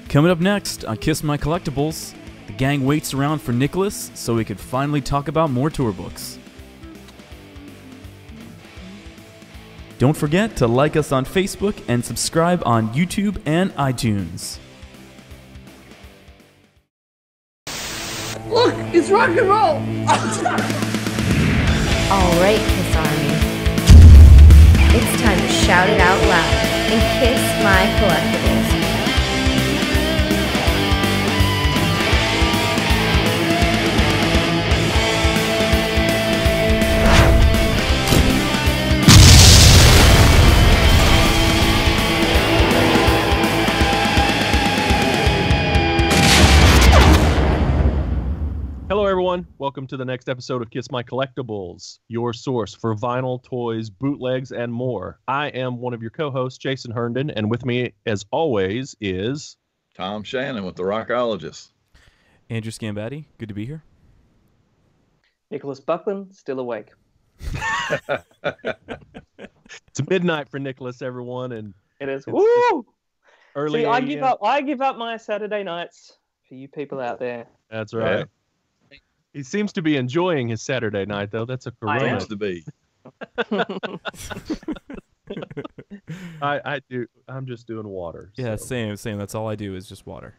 Coming up next on Kiss My Kollectibles, the gang waits around for Nicholas so we could finally talk about more tour books. Don't forget to like us on Facebook and subscribe on YouTube and iTunes. Look, it's rock and roll! Alright, Kiss Army. It's time to shout it out loud and kiss my collectibles. Hello, everyone. Welcome to the next episode of Kiss My Kollectibles, your source for vinyl, toys, bootlegs, and more. I am one of your co-hosts, Jason Herndon, and with me, as always, is... Tom Shannon with the Rockologists. Andrew Sgambati, good to be here. Nicholas Buckland, still awake. It's midnight for Nicholas, everyone, and it is. Woo! Early. See, I give up my Saturday nights for you people out there. That's right. Yeah. He seems to be enjoying his Saturday night, though. That's a corona. Seems to be. I do. I'm just doing water. Yeah, same. That's all I do is just water.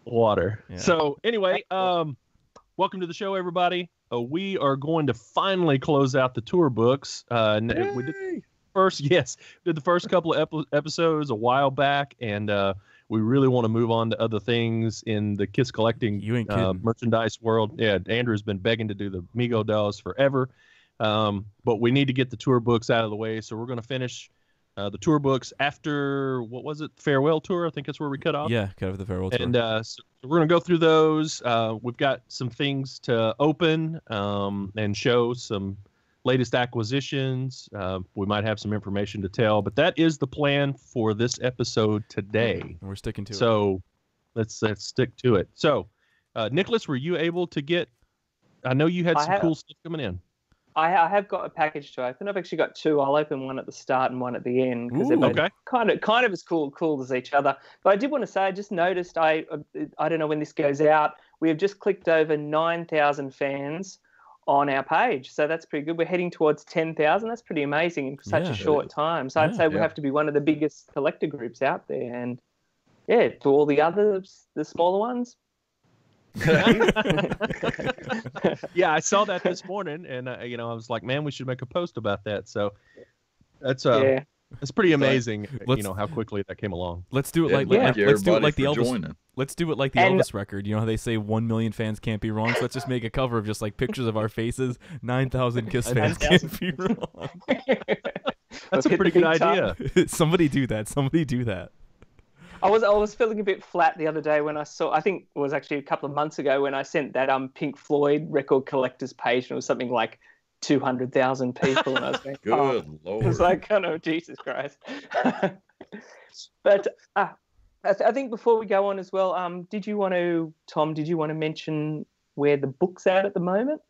Water. Yeah. So anyway, welcome to the show, everybody. We are going to finally close out the tour books. We did the first couple of episodes a while back, and we really want to move on to other things in the Kiss collecting merchandise world. Yeah, Andrew's been begging to do the Mego dolls forever, but we need to get the tour books out of the way. So we're going to finish the tour books after, what was it, Farewell Tour? I think that's where we cut off. Yeah, cut off the Farewell Tour. And so we're going to go through those. We've got some things to open and show some latest acquisitions. We might have some information to tell, but that is the plan for this episode today. We're sticking to it. So let's stick to it. So, Nicholas, were you able to get? I know you had some cool stuff coming in. I have got a package to open. I've actually got two. I'll open one at the start and one at the end because they're both kind of as cool as each other. But I did want to say, I just noticed. I don't know when this goes out. We have just clicked over 9,000 fans on our page, so that's pretty good. We're heading towards 10,000. That's pretty amazing in such a short time. So I'd say we have to be one of the biggest collector groups out there. And yeah, to all the others, the smaller ones. Yeah, I saw that this morning, and I was like, man, we should make a post about that. So that's it's pretty amazing, how quickly that came along. Let's do it like the Elvis. Let's do it like the Elvis record. You know how they say 1 million fans can't be wrong? So let's just make a cover of just like pictures of our faces. 9,000 Kiss fans can't be wrong. That's a pretty good idea. Somebody do that. I was feeling a bit flat the other day when I saw, I think it was actually a couple of months ago when I sent that Pink Floyd record collectors page, and it was something like 200,000 people, and I was like, good Lord. It was like, Jesus Christ. But I think before we go on as well, Tom, did you want to mention where the book's at the moment?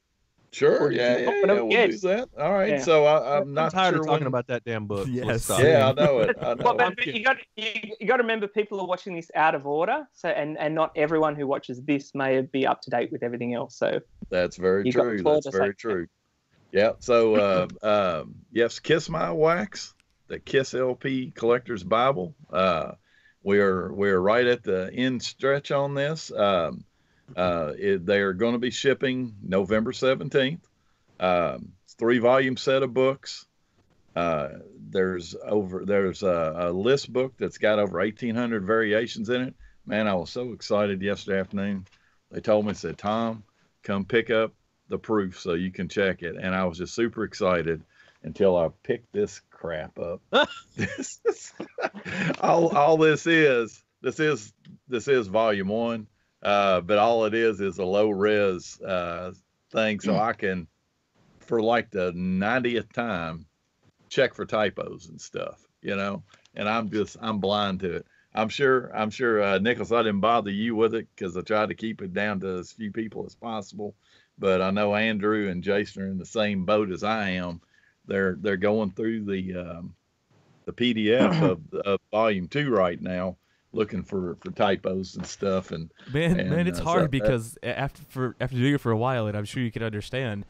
Sure, yeah, we'll do that. All right, yeah. So I'm not tired sure of talking about that damn book. Yes, yeah, I know it. But you got to remember, people are watching this out of order, so and not everyone who watches this may be up to date with everything else. So that's very true. That's very true. Yeah. So yes, Kiss My Wax, the Kiss LP Collector's Bible. We're right at the end stretch on this. They are going to be shipping November 17th. It's 3-volume set of books. There's a list book that's got over 1,800 variations in it. Man, I was so excited yesterday afternoon. They told me, said, Tom, come pick up the proof so you can check it. And I was just super excited until I picked this crap up. all this is volume 1. But all it is a low res thing, so I can, for like the 90th time, check for typos and stuff, and I'm blind to it. I'm sure Nicholas, I didn't bother you with it because I tried to keep it down to as few people as possible, but I know Andrew and Jason are in the same boat as I am. They're going through the PDF of volume 2 right now, looking for typos and stuff. And man, it's hard because after doing it for a while, and I'm sure you can understand,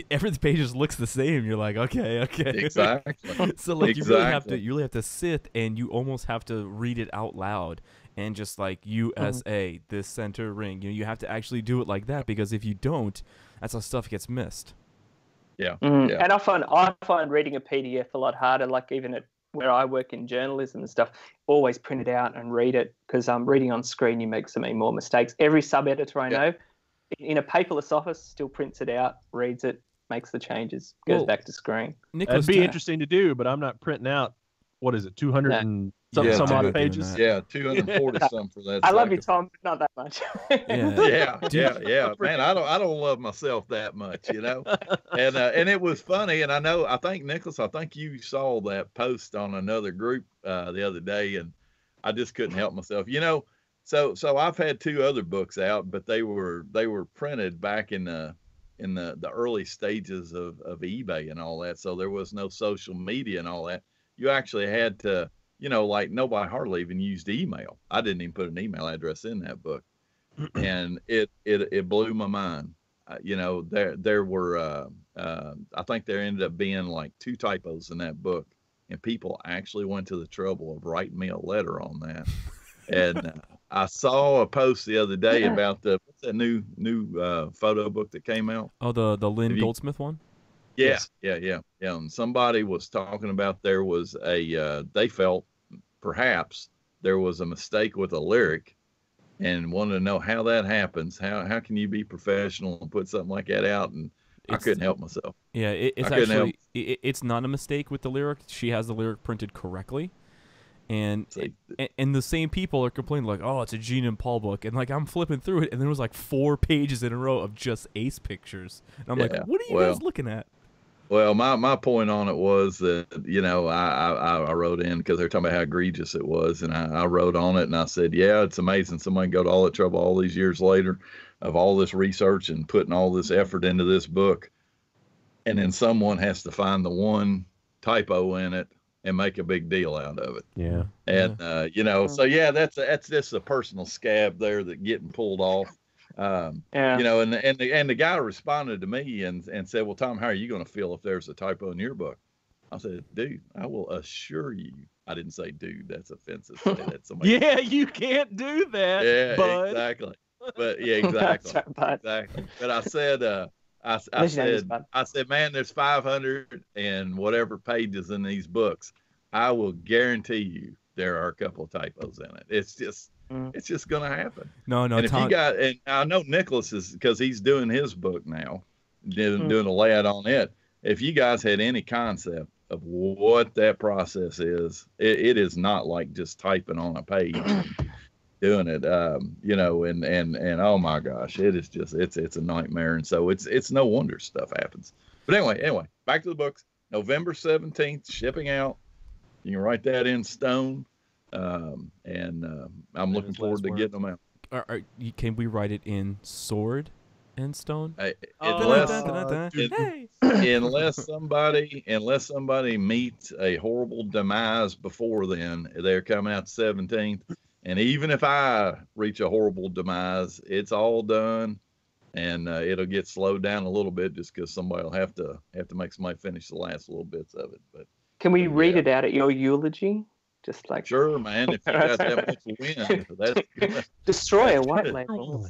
every page just looks the same. You're like, okay. Exactly. So like you really have to sit, and you almost have to read it out loud, and just like USA, this center ring. You have to actually do it like that, because if you don't, that's how stuff gets missed. Yeah. Yeah. And I find reading a PDF a lot harder. Like even where I work in journalism and stuff, always print it out and read it, because reading on screen, you make so many more mistakes. Every sub-editor I know, in a paperless office, still prints it out, reads it, makes the changes, goes back to screen. That'd be interesting to do, but I'm not printing out, what is it, 200 and some odd pages? Yeah, 240 some for that. I love you, Tom, but not that much. Yeah. Man, I don't love myself that much, And it was funny, and I think Nicholas, you saw that post on another group the other day, and I just couldn't help myself. So I've had 2 other books out, but they were printed back in the early stages of eBay and all that. So there was no social media and all that. You actually had to, like nobody hardly even used email. I didn't even put an email address in that book, and it blew my mind. There were I think there ended up being like 2 typos in that book, and people actually went to the trouble of writing me a letter on that. And I saw a post the other day about what's that new photo book that came out? Oh, the Lynn Goldsmith one? Yeah. And somebody was talking about there was they felt perhaps there was a mistake with a lyric, and wanted to know how that happens. How can you be professional and put something like that out? And I couldn't help myself. Yeah, it's not a mistake with the lyric. She has the lyric printed correctly. And the same people are complaining like, oh, it's a Gene and Paul book, and like I'm flipping through it, and there was like 4 pages in a row of just Ace pictures, and I'm like, what are you guys looking at? Well, my point on it was that I wrote in because they're talking about how egregious it was, and I wrote on it, and I said, yeah, it's amazing somebody go to all that trouble all these years later of all this research and putting all this effort into this book, and then someone has to find the one typo in it and make a big deal out of it. Yeah. And so that's just a personal scab there that getting pulled off. And the guy responded to me and said, well, Tom, how are you going to feel if there's a typo in your book? I said, dude, I will assure you. I didn't say dude, that's offensive. That's somebody. Yeah, you can't do that. Yeah, bud. Exactly. But yeah, exactly. Exactly. But I said, I said, man, there's 500 and whatever pages in these books. I will guarantee you there are a couple of typos in it. It's just going to happen. No. And if you got, and I know Nicholas is, because he's doing his book now, doing a layout on it. If you guys had any concept of what that process is, it is not like just typing on a page and doing it, and oh my gosh, it is just, it's a nightmare. And so it's no wonder stuff happens. But anyway, back to the books. November 17th, shipping out. You can write that in stone. And I'm looking forward to getting them out. Can we write it in sword and stone? Unless somebody meets a horrible demise before then, they're coming out the 17th. And even if I reach a horrible demise, it's all done, and it'll get slowed down a little bit just because somebody will have to make somebody finish the last little bits of it. But can we read it out at your eulogy? Just like sure, man. If you got that much wind, that's destroy a white label.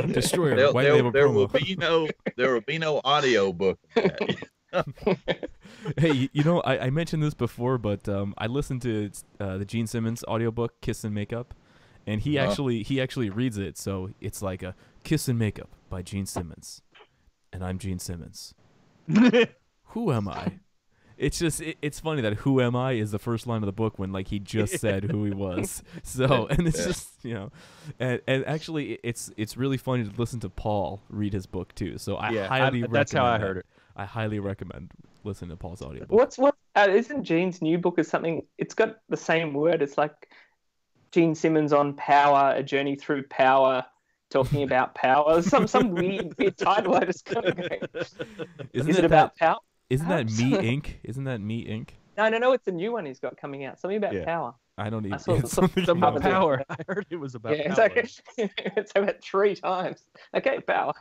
Destroy a white label. There will be no audio book. Hey, I mentioned this before, but I listened to the Gene Simmons audiobook, Kiss and Makeup, and he actually reads it. So it's like a Kiss and Makeup by Gene Simmons, and I'm Gene Simmons. Who am I? It's just it's funny that "Who am I" is the first line of the book when like he just said who he was. So and it's just and actually it's really funny to listen to Paul read his book too. So I highly recommend. That's how I heard it. I highly recommend listening to Paul's audiobook. What isn't Gene's new book is something? It's got the same word. It's like Gene Simmons on Power, a journey through power, talking about power. Some weird title. I just couldn't go. Is it about power? Isn't that Me Inc? Isn't that Me Inc? No. It's a new one he's got coming out. Something about power. I don't even. That's what, it's something about power. I heard it was about yeah, power. it's about 3 times. Okay, power.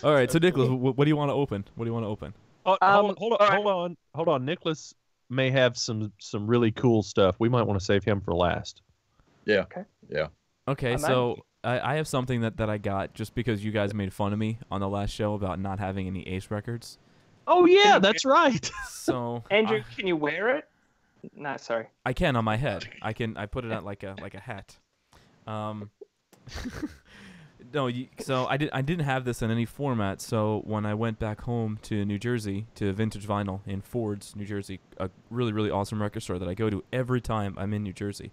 All right, so Nicholas, what do you want to open? What do you want to open? Hold on. Nicholas may have some really cool stuff. We might want to save him for last. Yeah. Okay. Yeah. Okay, so I have something that I got just because you guys made fun of me on the last show about not having any Ace records. Oh yeah, that's right. So Andrew, can you wear it? No, sorry. I can on my head. I put it on like a hat. No, so I didn't have this in any format. So when I went back home to New Jersey to Vintage Vinyl in Ford's, New Jersey, a really really awesome record store that I go to every time I'm in New Jersey,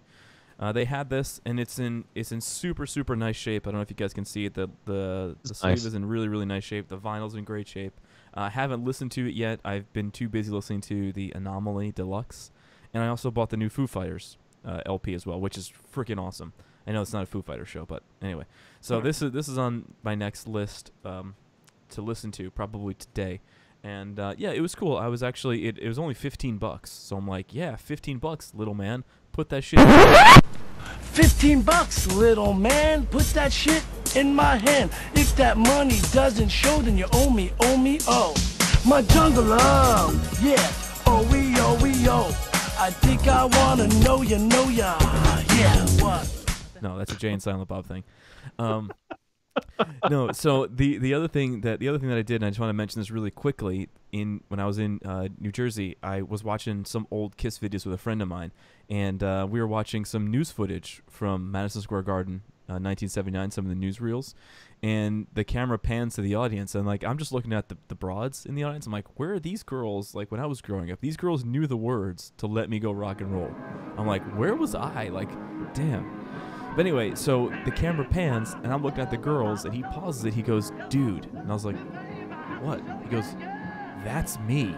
they had this, and it's in super super nice shape. I don't know if you guys can see it. The sleeve is in really really nice shape. The vinyl's in great shape. I haven't listened to it yet. I've been too busy listening to the Anomaly Deluxe, and I also bought the new Foo Fighters LP as well, which is freaking awesome. I know it's not a Foo Fighters show, but anyway. So this is on my next list to listen to probably today, and yeah, it was cool. I was actually it was only $15, so I'm like, yeah, $15, little man, put that shit. $15, little man, put that shit in my hand. If that money doesn't show, then you owe me, oh. My jungle love, yeah, oh we. I think I wanna know ya, yeah, what? No, that's a Jay and Silent Bob thing. No, so the other thing that I did, and I just want to mention this really quickly. When I was in New Jersey, I was watching some old KISS videos with a friend of mine, and we were watching some news footage from Madison Square Garden, 1979, some of the newsreels, and the camera pans to the audience, and like I'm just looking at the broads in the audience. I'm like, where are these girls? Like when I was growing up, these girls knew the words to "Let Me Go Rock and Roll." I'm like, where was I? Like, damn. But anyway, so the camera pans, and I'm looking at the girls, and he pauses it. He goes, dude. And I was like, what? He goes, that's me.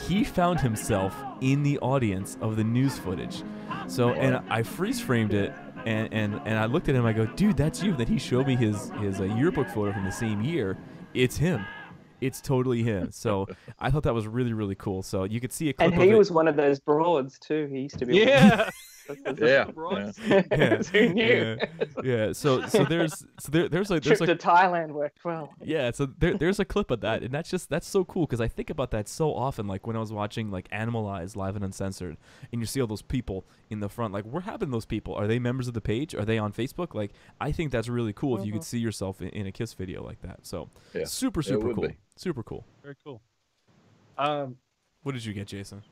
He found himself in the audience of the news footage. So, and I freeze framed it, and I looked at him. I go, dude, that's you. Then he showed me his yearbook photo from the same year. It's him. It's totally him. So I thought that was really, really cool. So you could see a clip of it. And he was one of those broads, too. He used to be Yeah. Who knew? Yeah. So there's like Trip to Thailand worked well. Yeah. So there's a clip of that, and that's so cool because I think about that so often. Like when I was watching like Animalized Live and Uncensored, and you see all those people in the front. Like, where happened to those people? Are they members of the page? Are they on Facebook? Like, I think that's really cool if you could see yourself in a KISS video like that. So super cool. Super cool. Very cool. What did you get, Jason?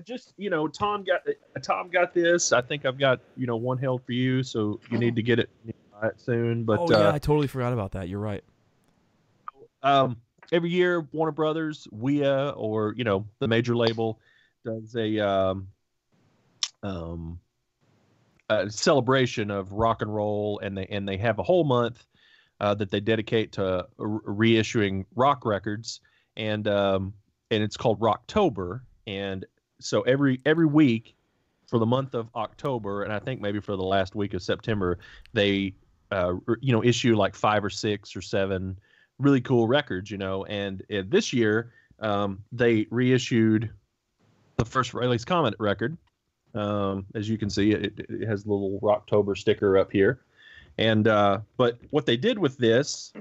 Just Tom got this. I think I've got one held for you, so you need to get it soon. But yeah, I totally forgot about that. You're right. Every year, Warner Brothers, WEA, or the major label does a celebration of rock and roll, and they have a whole month that they dedicate to reissuing rock records, and it's called Rocktober. And so every week for the month of October, and I think maybe for the last week of September, they issue like 5 or 6 or 7 really cool records, and this year they reissued the first Rayleigh's Comet record. As you can see, it has the little Rocktober sticker up here. And but what they did with this,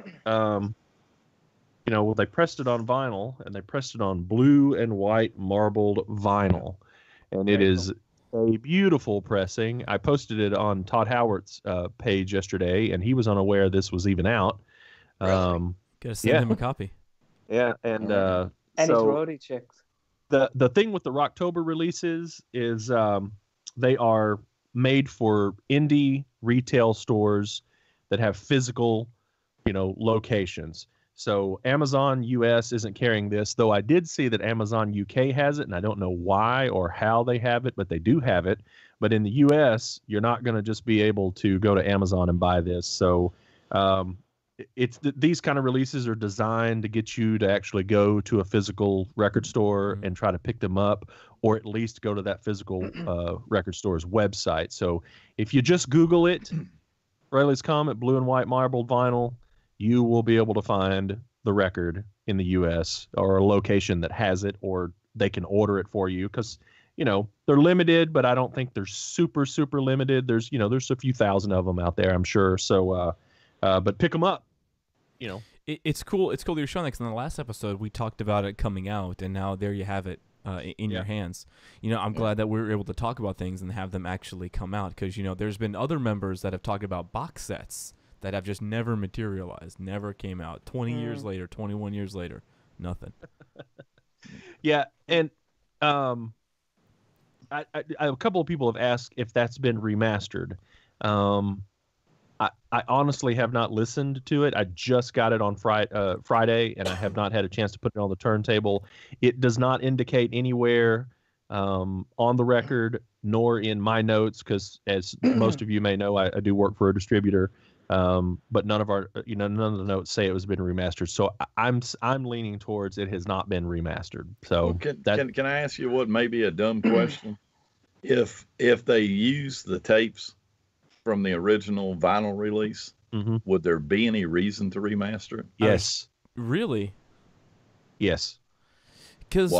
they pressed it on vinyl, and they pressed it on blue and white marbled vinyl, and it is a beautiful pressing. I posted it on Todd Howart's page yesterday, and he was unaware this was even out. Gotta send him a copy. Yeah, and and his roadie checks. The thing with the Rocktober releases is they are made for indie retail stores that have physical, locations. So Amazon US isn't carrying this, though I did see that Amazon UK has it, and I don't know why or how they have it, but they do have it. But in the US, you're not going to just be able to go to Amazon and buy this. So these kind of releases are designed to get you to actually go to a physical record store and try to pick them up, or at least go to that physical record store's website. So if you just Google it, Rayleigh's Comet, blue and white marbled vinyl, you will be able to find the record in the U.S. or a location that has it, or they can order it for you, because they're limited, but I don't think they're super, super limited. There's a few thousand of them out there, I'm sure. So, but pick them up, It's cool. It's cool that you're showing that, 'cause in the last episode we talked about it coming out, and now there you have it in your hands. I'm glad that we were able to talk about things and have them actually come out, because there's been other members that have talked about box sets that have just never materialized, never came out. 20 years later, 21 years later, nothing. Yeah, and a couple of people have asked if that's been remastered. I honestly have not listened to it. I just got it on Friday, and I have not had a chance to put it on the turntable. It does not indicate anywhere on the record, nor in my notes, because as most of you may know, I do work for a distributor. But none of the notes say it was been remastered. So I'm leaning towards it has not been remastered. So can I ask you what may be a dumb question? If they use the tapes from the original vinyl release, would there be any reason to remaster it? Yes. Really? Yes. Because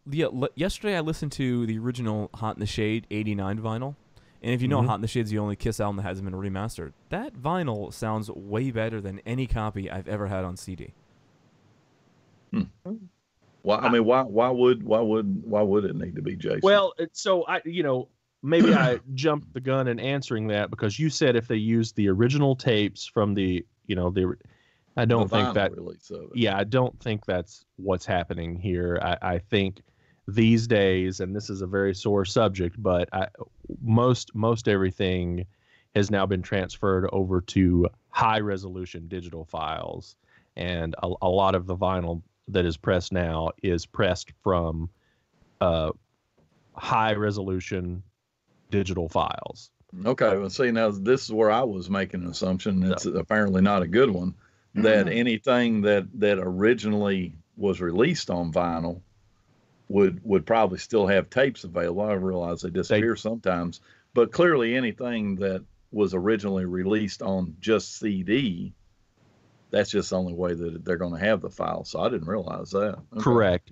yesterday I listened to the original Hot in the Shade '89 vinyl. And if you know Hot in the Shade's the only Kiss album that hasn't been remastered, that vinyl sounds way better than any copy I've ever had on CD. Well, I mean, why would it need to be, Jason? Well, so maybe I jumped the gun in answering that, because you said if they used the original tapes from the I don't think that release of it. Yeah, I don't think that's what's happening here. I think these days, and this is a very sore subject, but most everything has now been transferred over to high resolution digital files, and a lot of the vinyl that is pressed now is pressed from high resolution digital files. Okay, well, see, now this is where I was making an assumption. It's apparently not a good one, that anything that originally was released on vinyl would probably still have tapes available. I realize they disappear sometimes, but clearly anything that was originally released on just CD, that's just the only way that they're going to have the file. So I didn't realize that. Okay. Correct.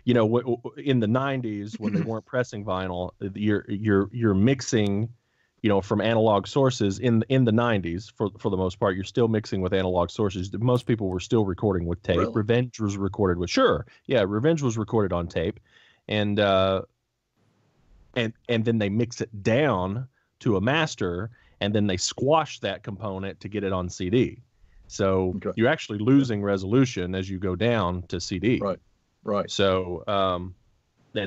In the 90s, when they weren't pressing vinyl, you're mixing, from analog sources in the 90s for the most part. You're still mixing with analog sources. Most people were still recording with tape. Really? Revenge was recorded with Revenge was recorded on tape, and then they mix it down to a master, and then they squash that component to get it on CD. So you're actually losing resolution as you go down to CD. Right. So and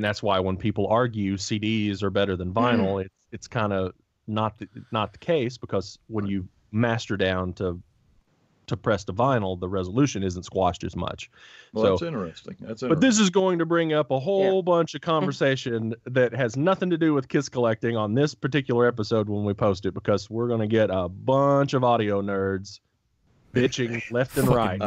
that's why when people argue CDs are better than vinyl, it's kind of not the case, because when you master down to press the vinyl, the resolution isn't squashed as much. Well, that's interesting. But this is going to bring up a whole bunch of conversation that has nothing to do with Kiss collecting on this particular episode when we post it, because we're going to get a bunch of audio nerds bitching left and right.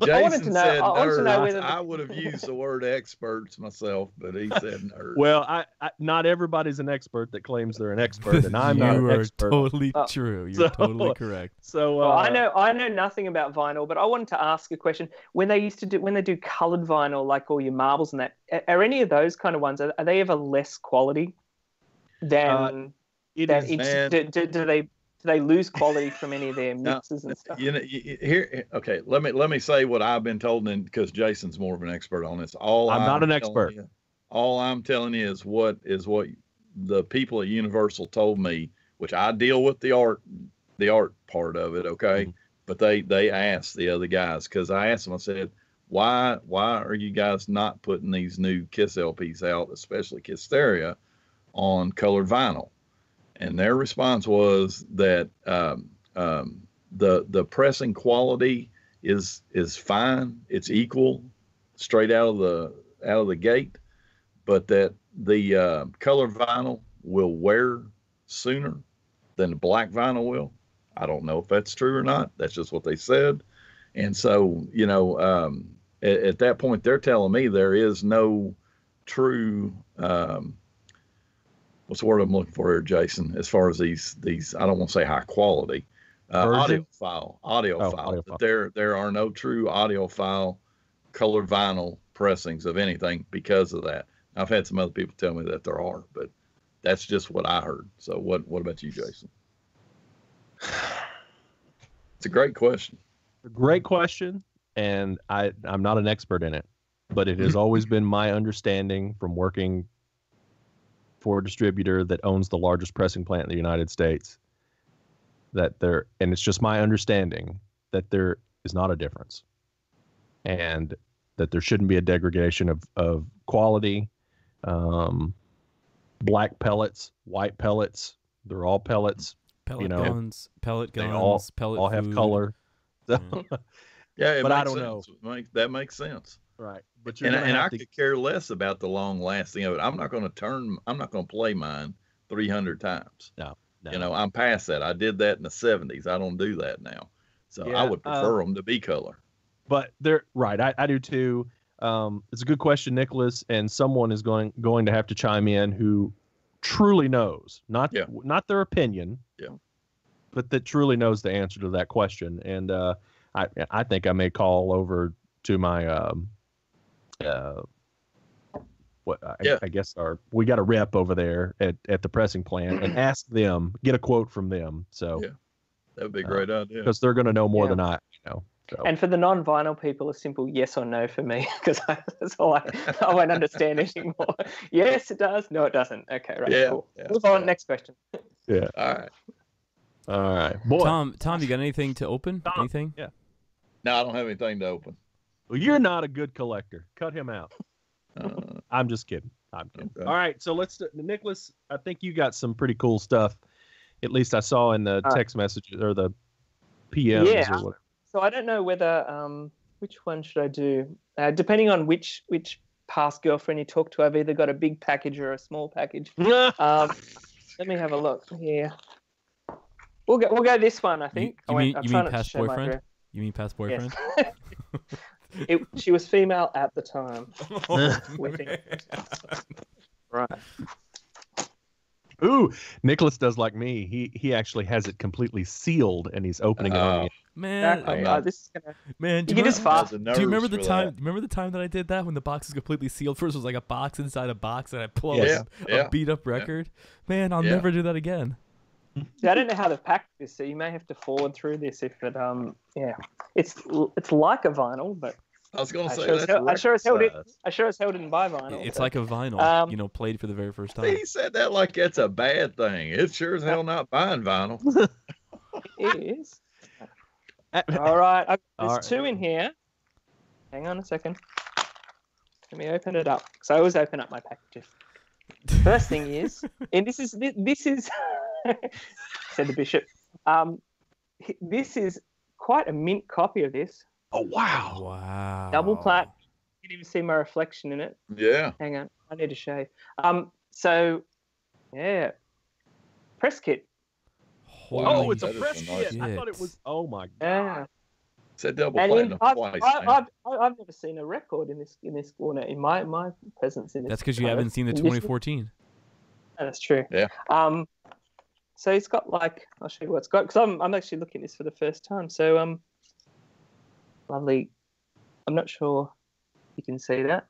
Jason said nerds. I would have used the word experts myself, but he said nerds. Well, I not everybody's an expert that claims they're an expert, and I'm not an expert. Totally true. You're totally correct. So I know nothing about vinyl, but I wanted to ask a question. When they do colored vinyl, like all your marbles and that, are any of those kind of ones, are they ever less quality than do they lose quality from any of their mixes and stuff? Okay. Let me say what I've been told, because Jason's more of an expert on this. I'm not an expert. All I'm telling you is what the people at Universal told me, which I deal with the art part of it. Okay. But they asked the other guys, because I asked them, I said, why are you guys not putting these new Kiss LPs out, especially Kissteria, on colored vinyl? And their response was that the pressing quality is fine, it's equal straight out of the gate, but that the color vinyl will wear sooner than the black vinyl will. I don't know if that's true or not. That's just what they said. And so, at that point, they're telling me there is no true what's the word I'm looking for here, Jason? As far as these, I don't want to say high quality, audiophile. There are no true audiophile color vinyl pressings of anything because of that. I've had some other people tell me that there are, but that's just what I heard. So what about you, Jason? It's a great question. A great question, and I'm not an expert in it, but it has always been my understanding from working for a distributor that owns the largest pressing plant in the United States and it's just my understanding that there is not a difference, and that there shouldn't be a degradation of quality. Black pellets, white pellets, they're all pellets. Pellet guns, pellet guns, they all have color. So, yeah, but I don't know. That makes sense. Right. But I could care less about the long lasting of it. I'm not going to play mine 300 times. No. You know, I'm past that. I did that in the 70s. I don't do that now. So I would prefer them to be color. But they're right. I do too. It's a good question, Nicholas, and someone is going to have to chime in who truly knows, not their opinion, but that truly knows the answer to that question. And I think I may call over to my I guess we got a rep over there at the pressing plant and ask them, get a quote from them. So that would be a great idea, because they're going to know more than I know. So. And for the non-vinyl people, a simple yes or no for me, because that's all I won't understand anymore. Yes, it does. No, it doesn't. Okay, right. Cool. Move on. Next question. Yeah. All right. Boy. Tom, you got anything to open? Anything? Yeah. No, I don't have anything to open. Well, you're not a good collector. Cut him out. I'm just kidding. I'm kidding. Okay. All right. So Nicholas, I think you got some pretty cool stuff. At least I saw in the text messages or the PMs or whatever. So I don't know whether which one should I do? Depending on which past girlfriend you talk to, I've either got a big package or a small package. Let me have a look here. We'll go this one, I think. You mean past boyfriend? You mean past boyfriend? Yes. She was female at the time. Right. Ooh, Nicholas does like me. He actually has it completely sealed and he's opening it on me. Man, exactly. This is gonna. Man, do you remember the time? Remember the time that I did that when the box was completely sealed? First, it was like a box inside a box, and I pull out a beat up record. Man, I'll never do that again. See, I don't know how to pack this, so you may have to forward through this if it. It's like a vinyl, but. I was going to say I sure as hell didn't buy vinyl. It's like a vinyl, played for the very first time. He said that like it's a bad thing. It's sure as hell not buying vinyl. It is. All right, there's two in here. Hang on a second. Let me open it up. So I always open up my packages. First thing is, and this is said the bishop. This is quite a mint copy of this. Oh wow! Wow. Double plat. You can even see my reflection in it. Yeah. Hang on, I need to shave. So, yeah, press kit. Oh, it's a press kit. I thought it was. Oh my god. Yeah. It's a double platinum twice. I've never seen a record in this corner in my presence in this. That's because you haven't seen the 2014. That's true. Yeah. So it's got I'll show you what it's got because I'm actually looking at this for the first time. So lovely. I'm not sure you can see that.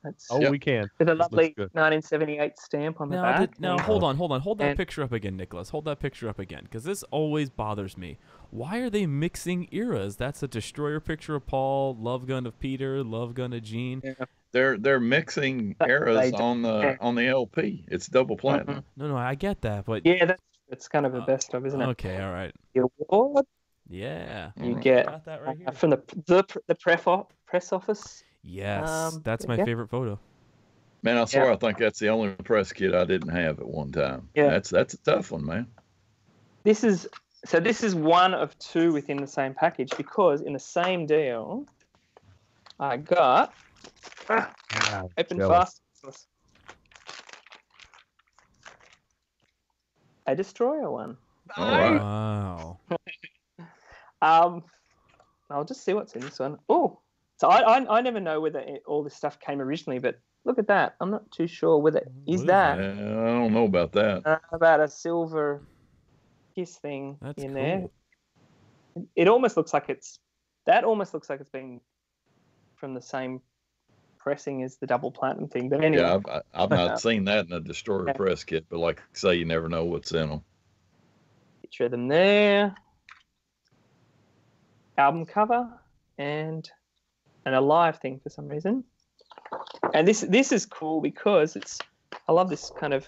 We can. With a lovely 1978 stamp on the back. Now, hold on. Hold that picture up again, Nicholas. Hold that picture up again, because this always bothers me. Why are they mixing eras? That's a Destroyer picture of Paul, Love Gun of Peter, Love Gun of Gene. Yeah. They're mixing eras on the LP. It's double platinum. Mm-hmm. No, I get that, but it's kind of the best of, isn't it? Okay, all right. The award. Yeah. You get right from the press office. Yes, that's my favorite photo. Man, I swear I think that's the only press kit I didn't have at one time. Yeah. That's a tough one, man. This is one of two within the same package because in the same deal I got open fast a Destroyer one. Oh, right. Wow. I'll just see what's in this one. Oh, so I never know whether all this stuff came originally, but look at that. I'm not too sure whether that. I don't know about that. About a silver KISS thing in there. It almost looks like it's been from the same pressing is the double platinum thing. But anyway. Yeah, I've not seen that in a Destroyer press kit, but like I say, you never know what's in them. Picture of them there. Album cover and an Alive thing for some reason. And this is cool because I love this kind of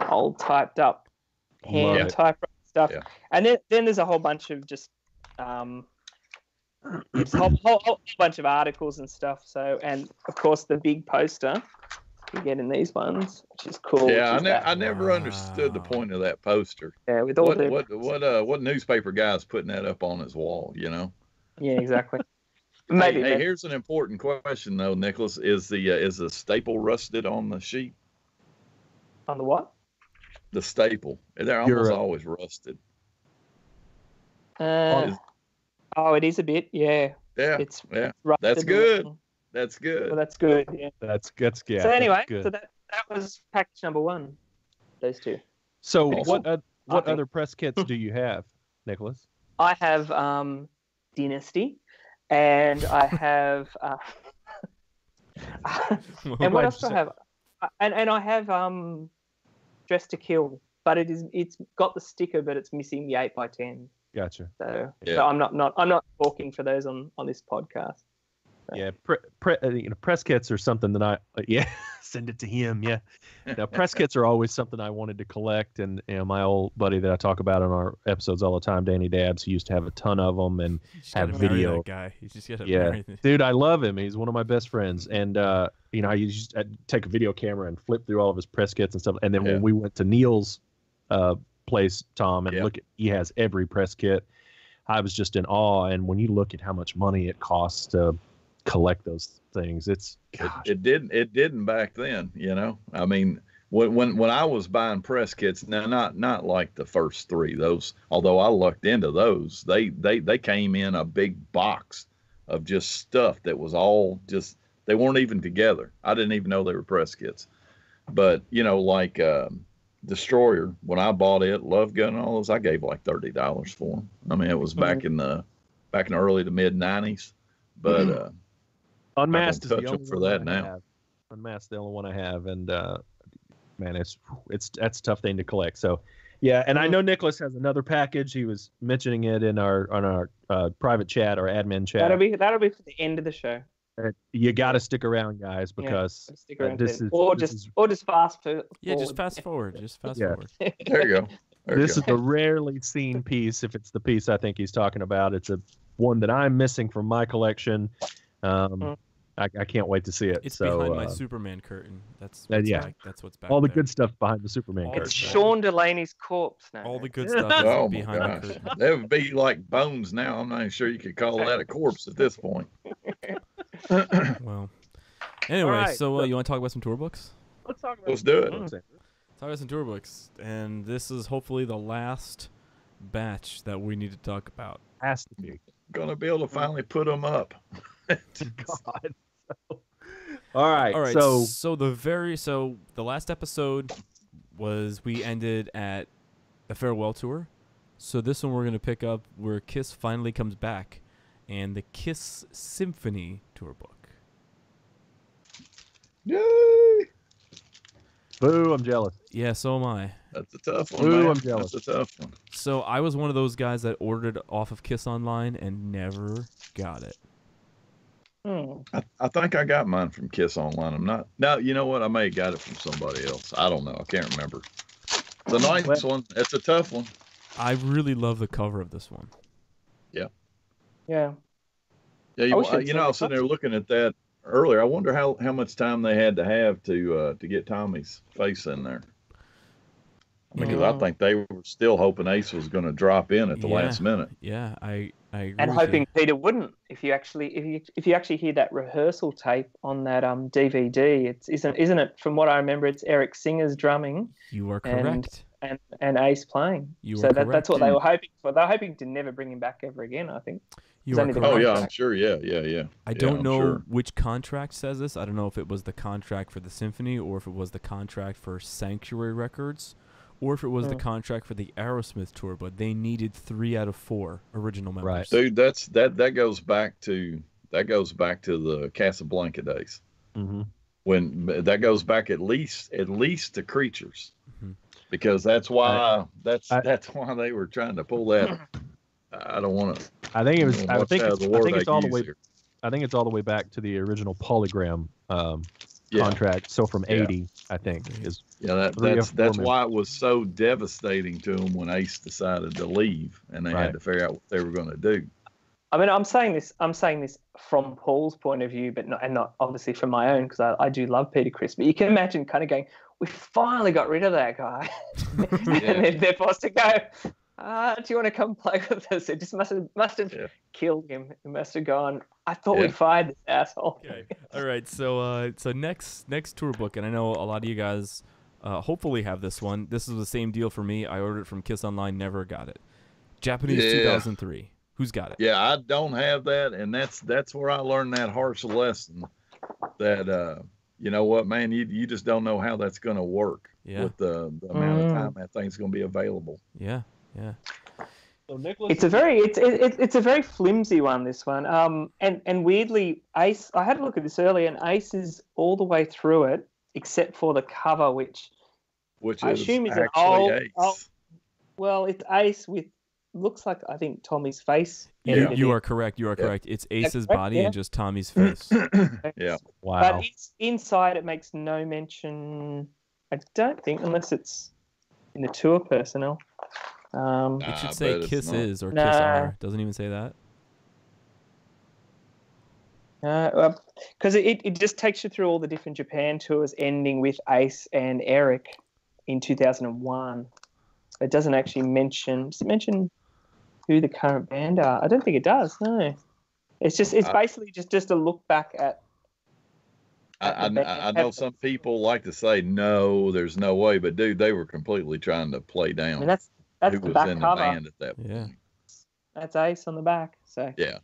old typed up hand type stuff. Yeah. And then there's a whole bunch of just it's a whole bunch of articles and stuff. So, and of course the big poster you get in these ones, which is cool. Yeah, I never understood the point of that poster. Yeah, with all what newspaper guy's putting that up on his wall, you know? Yeah, exactly. Maybe. Hey, here's an important question though, Nicholas. Is the staple rusted on the sheet? On the what? The staple. They're almost always rusted. It is a bit, yeah. Yeah, it's rusted. That's good. That's good. Well, that's good, yeah. That's good. So anyway, so that was package number 1. Those two. So awesome. What other press kits do you have, Nicholas? I have Dynasty, and I have and what else do I have? And I have Dress to Kill, but it's got the sticker, but it's missing the 8x10. Gotcha. So I'm not talking for those on this podcast. So. Yeah, press kits are something that send it to him. Yeah, now press kits are always something I wanted to collect, and my old buddy that I talk about on our episodes all the time, Danny Dabbs, he used to have a ton of them and have video. That guy, he just got to marry him. Dude, I love him. He's one of my best friends, and I used to take a video camera and flip through all of his press kits and stuff. And then when we went to Neil's place, Tom, and he has every press kit, I was just in awe. And when you look at how much money it costs to collect those things, it didn't back then, you know. I mean, when I was buying press kits, now not like the first 3, those, although I lucked into those, they came in a big box of just stuff that was all just, they weren't even together. I didn't even know they were press kits. But like Destroyer, when I bought it, Love Gun and all those, I gave like $30 for them. I mean, it was back in the early to mid 90s, but Unmasked is the only for that now. Unmasked is the only one I have, and man, that's a tough thing to collect. So, yeah, and I know Nicholas has another package. He was mentioning it in our private chat, our admin chat. That'll be for the end of the show. You got to stick around, guys, because this is just fast forward. Yeah, just fast forward. Just fast forward. There you go. This is a rarely seen piece. If it's the piece I think he's talking about, it's one that I'm missing from my collection. I can't wait to see it. It's behind my Superman curtain. That's what's back. All the there. good stuff behind the Superman curtain. It's Sean Delaney's corpse now. All the good stuff is behind the curtain. That would be like bones now. I'm not even sure you could call that a corpse at this point. Well, anyway, right, so you want to talk about some tour books? Let's do it. Talk about some tour books, and this is hopefully the last batch that we need to talk about. Has to be. Gonna be able to finally put them up. God. All right. So the last episode was we ended at a farewell tour. So this one we're gonna pick up where KISS finally comes back, and the KISS Symphony tour book. Yay! Boo! I'm jealous. Yeah, so am I. That's a tough one. Boo! Man. I'm jealous. That's a tough one. So I was one of those guys that ordered off of KISS Online and never got it. I think I got mine from KISS Online. I'm not. Now, you know what? I may have got it from somebody else. I don't know. I can't remember. The nice one. It's a tough one. I really love the cover of this one. Yeah. Yeah. Yeah. I was sitting there looking at that earlier. I wonder how much time they had to have to get Tommy's face in there. Because I think they were still hoping Ace was going to drop in at the last minute. Yeah, I agree. And hoping Peter wouldn't. If you actually hear that rehearsal tape on that DVD, isn't it? From what I remember, it's Eric Singer's drumming. You are correct. And Ace playing. That's what they were hoping for. They were hoping to never bring him back ever again, I think. You are correct. Oh yeah, I'm sure. Yeah. I don't know which contract says this. I don't know if it was the contract for the symphony or if it was the contract for Sanctuary Records, or if it was the contract for the Aerosmith tour, but they needed 3 out of 4 original members. Right, dude. That goes back to the Casablanca days. When that goes back at least to Creatures, because that's why that's why they were trying to pull that. I don't want to. I think it's all the way back to the original Polygram contract. So from 80, I think is that's why it was so devastating to them when Ace decided to leave, and they had to figure out what they were going to do. I mean, I'm saying this from Paul's point of view, but not obviously from my own, because I do love Peter Criss. But you can imagine kind of going, we finally got rid of that guy, and they're forced to go. Do you want to come play with us? It just must have killed him. It must have gone. I thought we fired this asshole. Okay. All right. So next tour book, and I know a lot of you guys hopefully have this one. This is the same deal for me. I ordered it from Kiss Online, never got it. Japanese 2003. Who's got it? Yeah, I don't have that, and that's where I learned that harsh lesson. That you know what, man, you just don't know how that's going to work with the amount of time that thing's going to be available. Yeah. So Nicholas, it's a very flimsy one, this one. And weirdly, Ace, I had a look at this earlier, and Ace is all the way through it except for the cover, which I assume is an old. Well, it's Ace with looks like, I think, Tommy's face. Yeah, you are correct. You are correct. It's Ace's body and just Tommy's face. Yeah. Wow. But inside it makes no mention. I don't think, unless it's in the tour personnel. It should say Kiss is or Kiss are. Doesn't even say that. Because it just takes you through all the different Japan tours, ending with Ace and Eric in 2001. It doesn't actually mention. Does it mention who the current band are? I don't think it does. No, it's basically just a look back at. I know some people like to say no, there's no way, but dude, they were completely trying to play down. I mean, that's who the was back in cover. the band at that point. Yeah. That's Ace on the back. So yeah,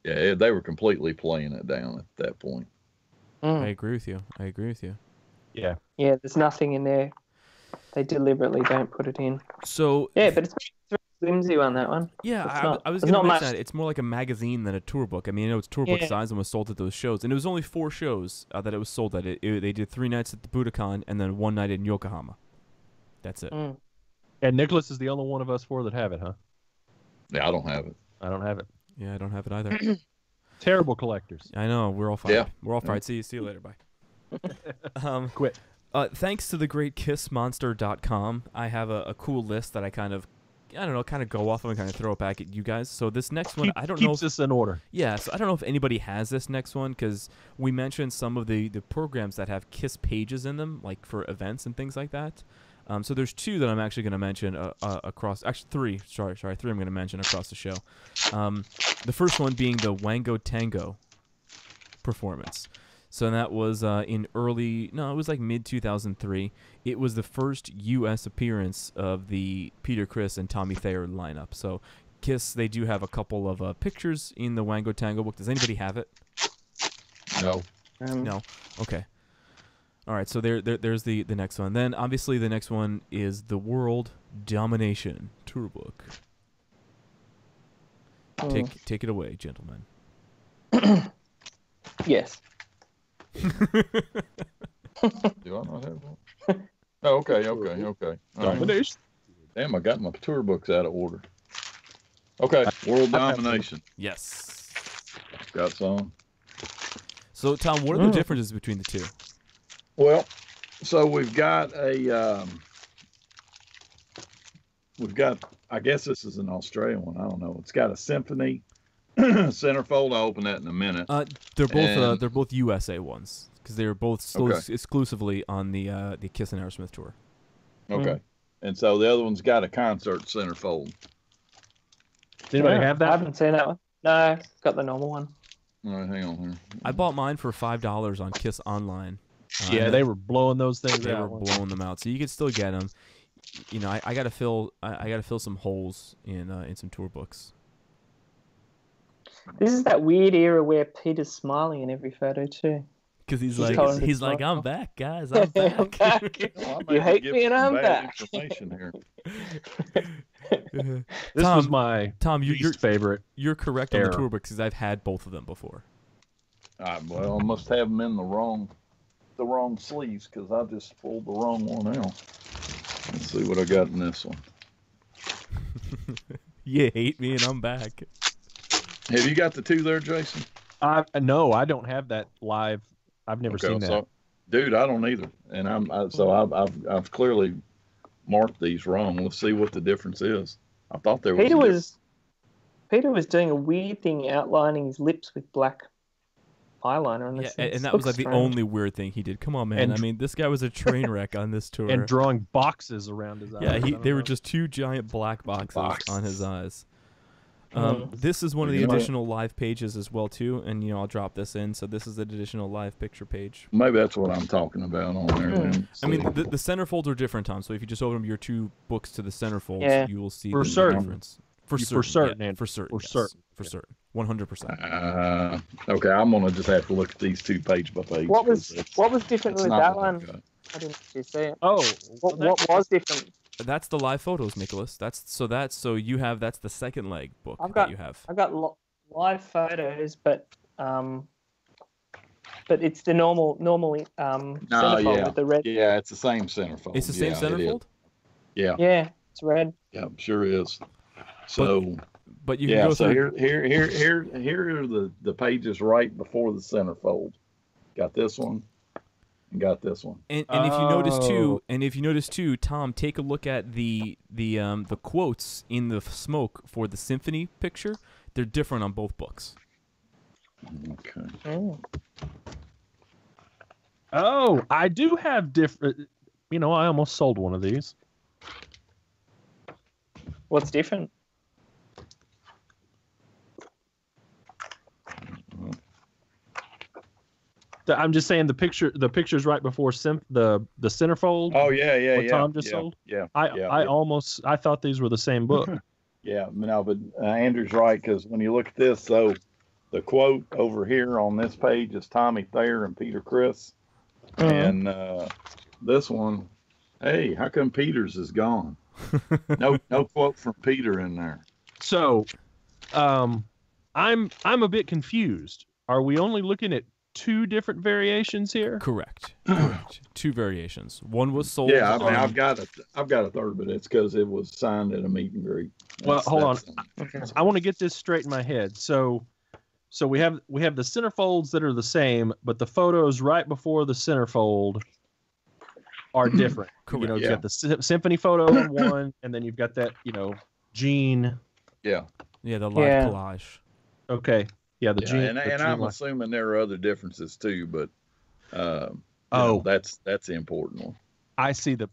they were completely playing it down at that point. I agree with you. Yeah, there's nothing in there. They deliberately don't put it in. So but it's very flimsy on that one. Yeah, I was going to mention that. It's more like a magazine than a tour book. I mean, I know it's tour book size and was sold at those shows. And it was only 4 shows that it was sold at. They did 3 nights at the Budokan and then 1 night in Yokohama. That's it. And Nicholas is the only one of us 4 that have it, huh? Yeah, I don't have it. I don't have it. Yeah, I don't have it either. Terrible collectors. I know. We're all fired. Yeah. We're all fired. See you later. Bye. Quit. Thanks to the great KissMonster.com, I have a cool list that I kind of go off of and kind of throw it back at you guys. So this next one, I don't know. Keeps this in order. Yeah, so I don't know if anybody has this next one, because we mentioned some of the programs that have Kiss pages in them, like for events and things like that. So there's 2 that I'm actually going to mention across. Actually, 3. Sorry, 3 I'm going to mention across the show. The first one being the Wango Tango performance. So that was it was like mid-2003. It was the first U.S. appearance of the Peter Criss and Tommy Thayer lineup. So Kiss, they do have a couple of pictures in the Wango Tango book. Does anybody have it? No. No? Okay. All right, so there's the next one. Then, obviously, the next one is the World Domination tour book. Take it away, gentlemen. Yes. Do I not have one? Oh, okay. Domination. Damn, I got my tour books out of order. Okay, World Domination. Yes. Got some. So, Tom, what are the differences between the 2? Well, so we've got I guess this is an Australian one. I don't know. It's got a symphony centerfold. I'll open that in a minute. They're both USA ones, because they're both exclusively on the Kiss and Aerosmith tour. Okay. And so the other one's got a concert centerfold. Does anybody have that? I haven't seen that one. No, got the normal one. All right, hang on here. I bought mine for $5 on Kiss Online. They were blowing those things out. They were blowing them out, so you could still get them. You know, I gotta fill some holes in some tour books. This is that weird era where Peter's smiling in every photo too. Because he's like, I'm back, guys. I'm back. I'm back. You hate me and I'm back. Information here. This was my least favorite. You're correct on the tour books, because I've had both of them before. Well, I must have them in the wrong sleeves because I just pulled the wrong one out. Let's see what I got in this one. You hate me, and I'm back. Have you got the two there, Jason? No, I don't have that live. I've never seen that. So, dude, I don't either, and I've clearly marked these wrong. Let's see what the difference is. I thought there was. Peter was doing a weird thing, outlining his lips with black eyeliner on this. Yeah, and that was like the only weird thing he did. Come on, man. I mean, this guy was a train wreck on this tour. And drawing boxes around his eyes. Yeah, they were just two giant black boxes on his eyes. This is one of the additional live pages as well too, and I'll drop this in. So this is an additional live picture page. Maybe that's what I'm talking about on there. I mean, the centerfolds are different, Tom. So if you just open your two books to the centerfolds, you will see the difference. For certain, 100%. Okay, I'm gonna just have to look at these two page by page. What was different with that one? I didn't see it. Oh, what was different? That's the live photos, Nicholas. That's the second leg book that you have. I've got live photos, but it's the normal centerfold with the red. Yeah, it's the same centerfold. It's the same centerfold. Yeah. Yeah, it's red. Yeah, sure is. So, but you can go through. Here are the pages right before the centerfold. Got this one. And got this one. And if you notice too, Tom, take a look at the quotes in the smoke for the symphony picture. They're different on both books. Okay. Oh, I do have different. I almost sold one of these. What's different? I'm just saying the picture's right before the centerfold. Oh yeah. Tom just sold. Yeah. I thought these were the same book. Yeah, no, but Andrew's right because when you look at this, so the quote over here on this page is Tommy Thayer and Peter Criss, and this one, hey, how come Peter's is gone? No quote from Peter in there. So, I'm a bit confused. Are we only looking at two different variations here? Correct. Two variations. One was sold. Yeah, I mean, I've got a third, but it's because it was signed at a meet and greet. Hold on. I want to get this straight in my head. So we have the centerfolds that are the same, but the photos right before the centerfold are different. Correct. You've got the symphony photo in one, and then you've got that, Gene. Yeah. Yeah, the live collage. Okay. Yeah, and I'm assuming there are other differences too, but that's the important one. I see the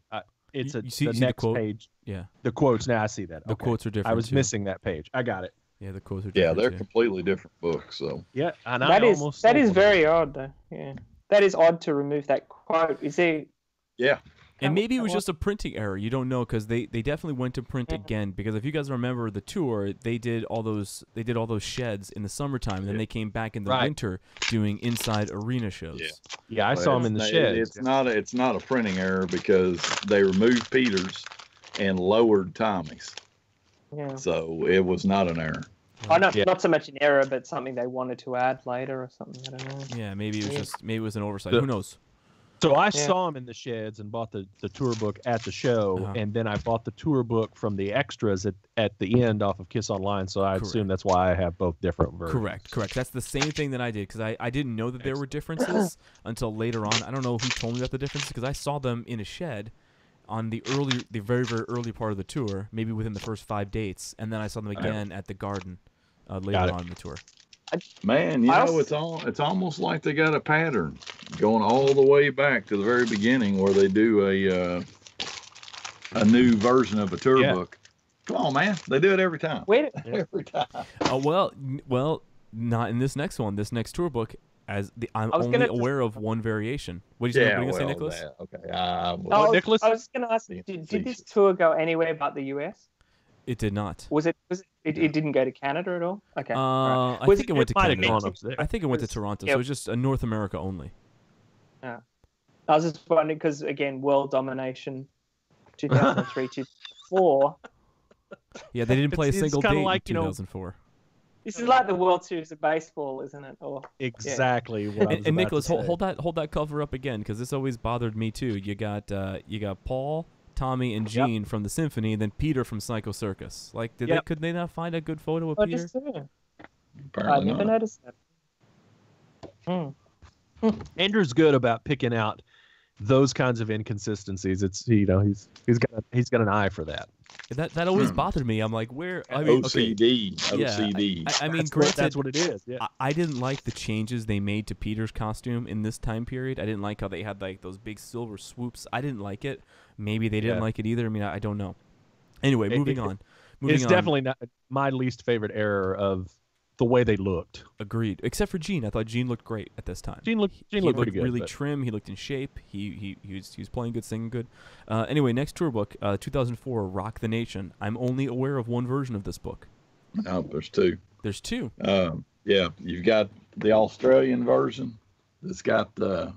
next page. Yeah, the quotes. Now I see that. The quotes are different. I was missing that page. I got it. Yeah, the quotes are Yeah, different. they're completely different books. So yeah, and that is very odd though. Yeah, that is odd to remove that quote. Is there? Yeah. And maybe it was just a printing error. You don't know because they definitely went to print again. Because if you guys remember the tour, they did all those sheds in the summertime. And then they came back in the winter doing inside arena shows. Yeah, I saw them in the sheds. It's not a printing error because they removed Peter's and lowered Tommy's. Yeah. So it was not an error. Not so much an error, but something they wanted to add later or something. I don't know. Yeah, maybe it was an oversight. Who knows? So I saw them in the sheds and bought the tour book at the show, and then I bought the tour book from the extras at the end off of KISS Online. So I assume that's why I have both different versions. Correct. That's the same thing that I did because I didn't know that there were differences until later on. I don't know who told me about the differences because I saw them in a shed on the very, very early part of the tour, maybe within the first 5 dates, and then I saw them again at the Garden later on in the tour. Man, it's almost like they got a pattern going all the way back to the very beginning where they do a new version of a tour book. Come on, man, they do it every time. Every time. Well, not in this next one. This next tour book, I'm only aware of one variation. What are you going to say, Nicholas? Okay. Nicholas? I was going to ask, did this tour go anywhere but the US? It did not. It didn't go to Canada at all? Okay. I think it went to Canada. I think it went to Toronto, so it was just a North America only. Yeah. I was just wondering because, again, World Domination 2003, 2004. Yeah, they didn't play a single date in 2004. This is like the World Series of Baseball, isn't it? Or exactly what I was And about Nicholas, to say. hold that cover up again, because this always bothered me too. You got Paul, Tommy, and Gene from the Symphony, and then Peter from Psycho Circus. Like, could they not find a good photo of Peter? I never noticed that. Andrew's good about picking out those kinds of inconsistencies. It's he's got an eye for that. That always bothered me. I'm like, where? I mean, OCD. Okay. OCD. I mean, That's what it is. Yeah. I didn't like the changes they made to Peter's costume in this time period. I didn't like how they had like those big silver swoops. I didn't like it. Maybe they didn't like it either. I mean, I don't know. Anyway, moving on. It's definitely not my least favorite error of the way they looked. Agreed. Except for Gene. I thought Gene looked great at this time. Gene looked pretty good. Really trim. He looked in shape. He was playing good, singing good. Anyway, next tour book, 2004, Rock the Nation. I'm only aware of one version of this book. Oh, there's two. There's two. Yeah, you've got the Australian version that's got the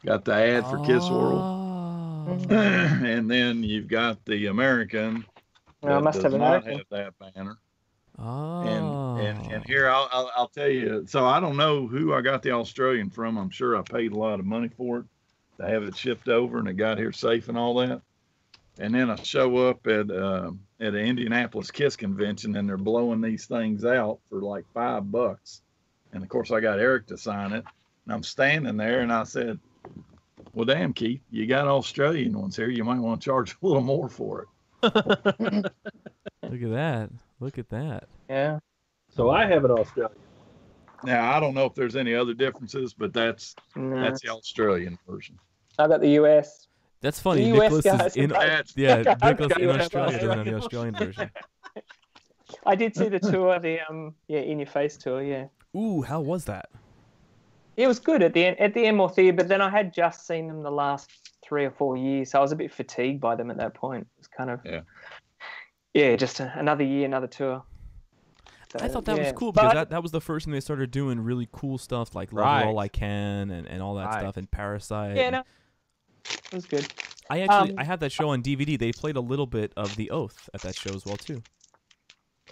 ad for Kiss World, and then you've got the American that does not have that banner. Oh. And here I'll tell you. So I don't know who I got the Australian from. I'm sure I paid a lot of money for it to have it shipped over, and it got here safe and all that. And then I show up at an Indianapolis Kiss convention, and they're blowing these things out for like $5. And of course I got Eric to sign it. And I'm standing there, and I said, "Well, damn, Keith, you got Australian ones here. You might want to charge a little more for it." Look at that. Look at that. Yeah. So I have an Australian. Now I don't know if there's any other differences, but that's the Australian version. I got the US. That's funny. The Nicholas US is in guys. Nicholas in Australia doesn't have the Australian version. I did see the tour, the In Your Face tour. Yeah. Ooh, how was that? It was good at the Enmore Theatre, but then I had just seen them the last 3 or 4 years, so I was a bit fatigued by them at that point. It was kind of just another year, another tour. So, I thought that was cool because that was the first thing they started doing really cool stuff like Love It All I Can and all that stuff and Parasite. Yeah, no, it was good. I had that show on DVD. They played a little bit of The Oath at that show as well too.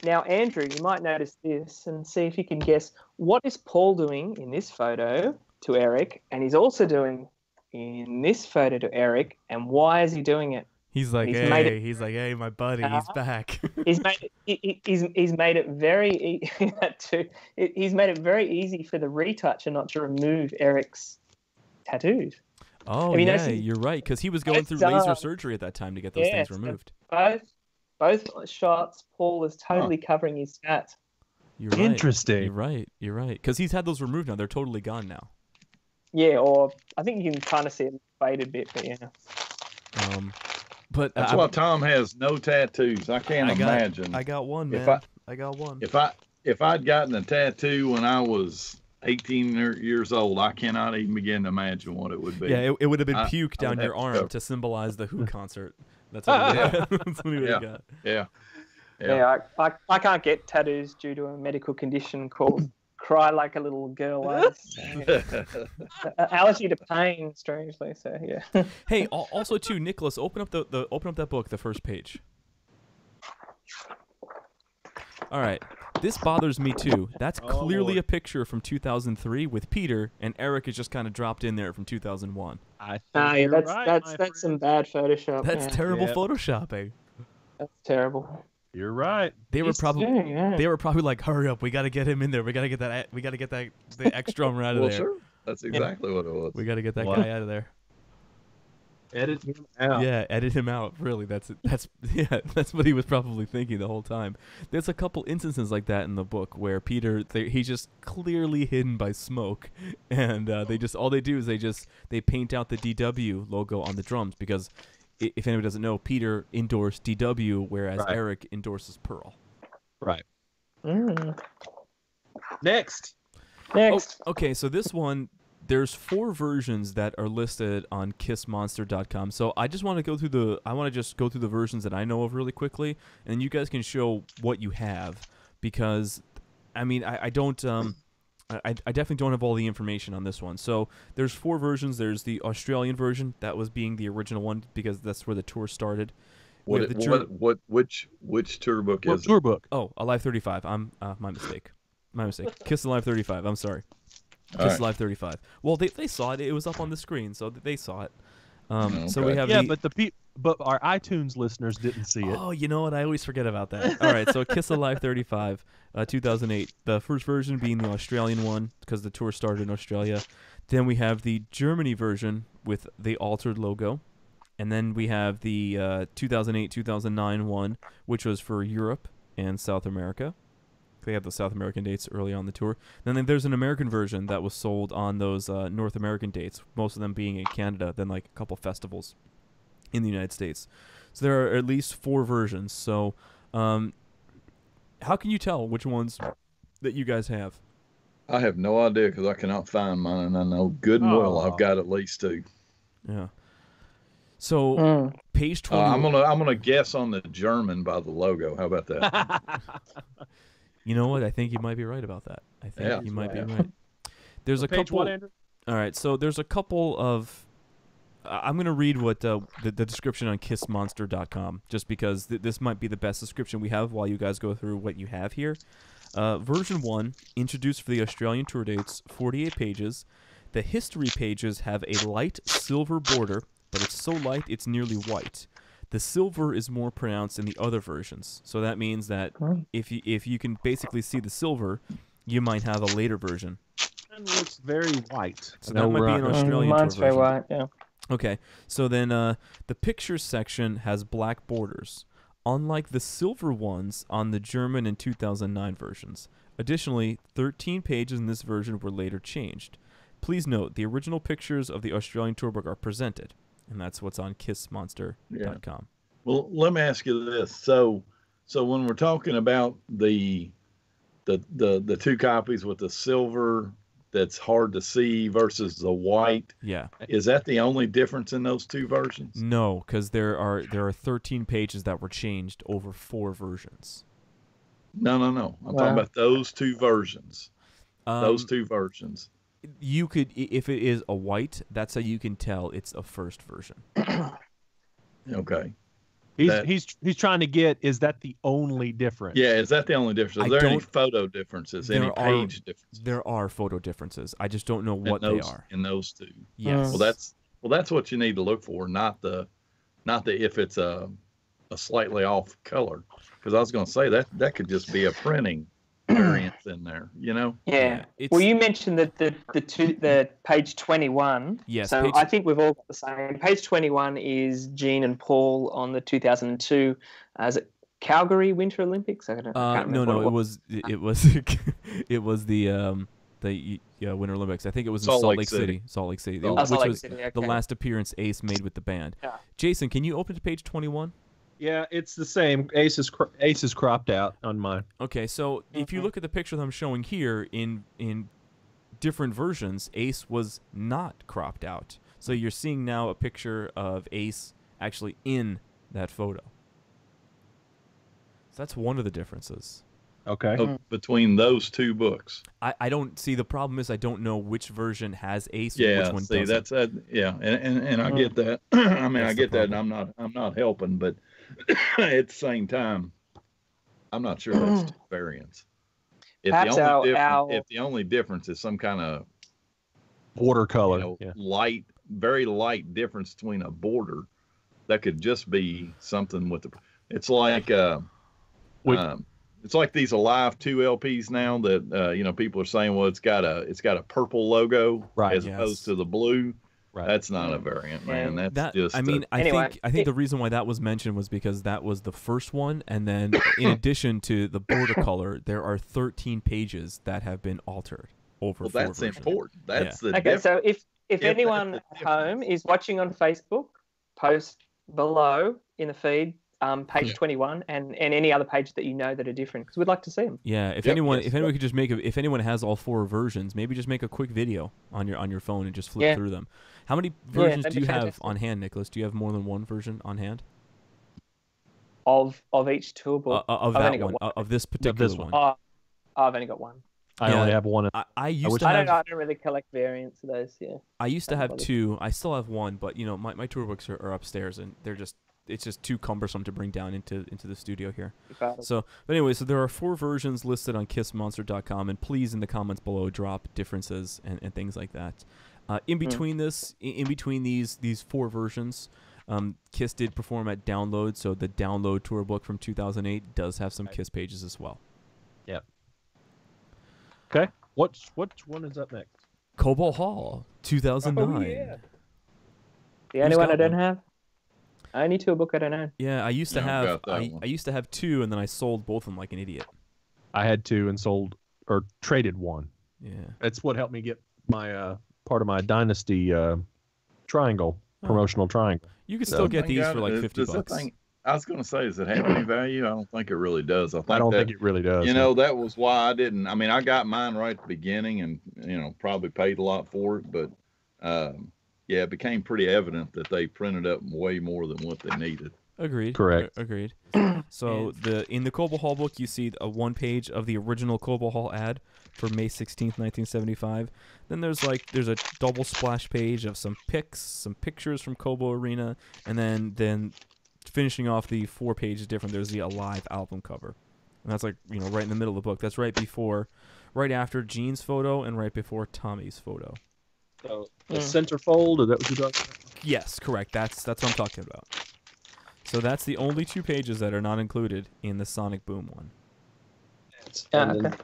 Now, Andrew, you might notice this and see if you can guess what is Paul doing in this photo to Eric, and he's also doing in this photo to Eric, and why is he doing it? He's like, hey, my buddy, he's back. He's made it very he's made it very easy for the retoucher not to remove Eric's tattoos. Oh, you're right, because he was going through laser surgery at that time to get those things removed. Both shots, Paul is totally covering his tats. You're right. Interesting. You're right. Because he's had those removed now. They're totally gone now. Yeah, or I think you can kind of see it faded a bit, but yeah. But that's why Tom has no tattoos. I can't imagine. I got one, man. I got one. If I'd gotten a tattoo when I was 18 years old, I cannot even begin to imagine what it would be. Yeah, it would have been puke down your arm to symbolize the Who concert. That's what we would have got. Yeah, I can't get tattoos due to a medical condition called Cry Like a Little Girl. Allergy to pain, strangely. So yeah. Hey, also too, Nicholas, open up that book, the first page. All right. This bothers me too. That's clearly a picture from 2003 with Peter, and Eric is just kind of dropped in there from 2001. That's some bad Photoshop. That's terrible photoshopping. That's terrible. You're right. They were probably like, hurry up, we got to get him in there. We got to get the X drummer out of there. Sure. That's exactly what it was. We got to get that guy out of there. Edit him out. Yeah, edit him out. Really, that's what he was probably thinking the whole time. There's a couple instances like that in the book where Peter, he's just clearly hidden by smoke, and all they do is they paint out the DW logo on the drums because if anybody doesn't know, Peter endorsed DW, whereas Eric endorses Pearl. Right. Next. Oh, okay, so this one. There's 4 versions that are listed on KissMonster.com. So I just want to go through the versions that I know of really quickly, and you guys can show what you have because, I mean, I don't I definitely don't have all the information on this one. So there's 4 versions. There's the Australian version that was being the original one because that's where the tour started. Which tour book is it? Tour book? Oh, Alive 35. My mistake. My mistake. Kiss Alive 35. I'm sorry. Kiss Alive 35. Well, they saw it. It was up on the screen, so they saw it. So we have but our iTunes listeners didn't see it. Oh, you know what? I always forget about that. All right, so Kiss Alive 35, 2008. The first version being the Australian one because the tour started in Australia. Then we have the Germany version with the altered logo. And then we have the 2008-2009 one, which was for Europe and South America. They had the South American dates early on the tour. Then there's an American version that was sold on those North American dates, most of them being in Canada, then like a couple festivals in the United States. So there are at least 4 versions. So how can you tell which ones that you guys have? I have no idea because I cannot find mine, and I know good and well I've got at least 2. Yeah. So page 20. I'm gonna guess on the German by the logo. How about that? You know what? I think you might be right about that. I think you might be right. There's a couple. What, Andrew? All right, so there's a couple of. I'm gonna read what the description on KissMonster.com, just because this might be the best description we have while you guys go through what you have here. Version 1, introduced for the Australian tour dates, 48 pages. The history pages have a light silver border, but it's so light it's nearly white. The silver is more pronounced in the other versions, so that means that if you can basically see the silver, you might have a later version. It looks very white. So that might be an Australian tour mine's very version. white, yeah. Okay, so then the pictures section has black borders, unlike the silver ones on the German and 2009 versions. Additionally, 13 pages in this version were later changed. Please note, the original pictures of the Australian tour book are presented, and that's what's on KissMonster.com. Yeah. Well, let me ask you this. So when we're talking about the 2 copies with the silver that's hard to see versus the white, is that the only difference in those 2 versions? No, because there are 13 pages that were changed over 4 versions. No. I'm talking about those 2 versions. Those 2 versions. You could, if it is a white, that's how you can tell it's a first version. Okay. He's trying to get, is that the only difference? Yeah, is that the only difference? Is there any photo differences, any page differences? There are photo differences. I just don't know what they are. In those 2. Yes. Well, that's what you need to look for, not the if it's a slightly off color. Because I was going to say that could just be a printing variance in there, you know? Yeah. Well, you mentioned that the page 21. Yes. So I think we've all got the same. Page 21 is Jean and Paul on the 2002 is it Calgary Winter Olympics? I can't remember. No. It was the Winter Olympics. I think it was in Salt Lake City. Salt Lake City. Which was the last appearance Ace made with the band. Yeah. Jason, can you open to page 21? Yeah, it's the same. Ace is cropped out on mine. Okay, so if you look at the picture that I'm showing here, in different versions, Ace was not cropped out. So you're seeing now a picture of Ace actually in that photo. So that's one of the differences. Okay. Between those 2 books. I don't see, the problem is I don't know which version has Ace and which one doesn't. That's and I get that. I mean, I get that, and I'm not helping, but at the same time, I'm not sure that's variance. If the only difference is some kind of border color, light, very light difference between a border, that could just be something with the. It's like it's like these Alive 2 LPs now that people are saying, well, it's got a purple logo as opposed to the blue. Right. That's not a variant, man. That's just. I mean, I think the reason why that was mentioned was because that was the first one, and then in addition to the border color, there are 13 pages that have been altered over. Well, that's important. That's the. Okay, so if anyone at home is watching on Facebook, post below in the feed. Page 21 and any other page that you know that are different, because we'd like to see them. Yeah, if anyone could just if anyone has all 4 versions, maybe just make a quick video on your phone and just flip through them. How many versions do you have on hand, Nicholas? Do you have more than one version on hand? Of each tour book? Of that one, of this particular one. I've only got one. I only have one. I don't really collect variants of those. Yeah. I used to have 2. I still have 1, but my tour books are upstairs and they're just just too cumbersome to bring down into the studio here. So, but anyway, so there are 4 versions listed on KissMonster.com, and please in the comments below drop differences and things like that. In between these 4 versions, KISS did perform at Download, so the Download tour book from 2008 does have some KISS pages as well. Yep. Okay. Which one is up next? Cobalt Hall, 2009. Oh, yeah. The only one I don't have. Only tour book I don't own. Yeah, I used to have. I used to have 2, and then I sold both of them like an idiot. I had 2 and sold or traded 1. Yeah. That's what helped me get my part of my Dynasty triangle, promotional triangle. You can still get these for like $50. I was going to say, does it have any value? I don't think it really does. I don't think it really does. You know, that was why I didn't. I mean, I got mine right at the beginning, and probably paid a lot for it, but yeah, it became pretty evident that they printed up way more than what they needed. Agreed. Correct. Agreed. So in the Cobalt Hall book, you see a 1 page of the original Cobalt Hall ad for May 16th, 1975. Then there's a double splash page of some pics, some pictures from Kobo Arena, and then finishing off the 4 pages different, there's the Alive album cover. And that's right in the middle of the book. That's right after Gene's photo and right before Tommy's photo. So the centerfold, is that what you're talking about? Yes, correct. That's what I'm talking about. So that's the only 2 pages that are not included in the Sonic Boom one. Okay.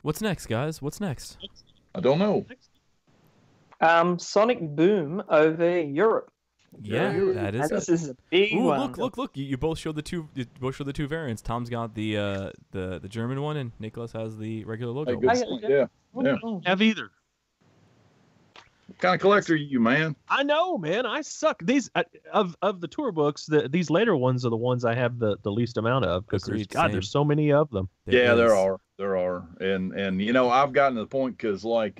What's next, guys? What's next? I don't know. Sonic Boom over Europe. Yeah, that is. This is a big one. Look! You both showed the 2. You both showed the 2 variants. Tom's got the German one, and Nicholas has the regular logo. Yeah. Have either. What kind of collector are you, man? I know, man. I suck. These of the tour books, these later ones are the ones I have the least amount of because there's so many of them. There are, and I've gotten to the point because let's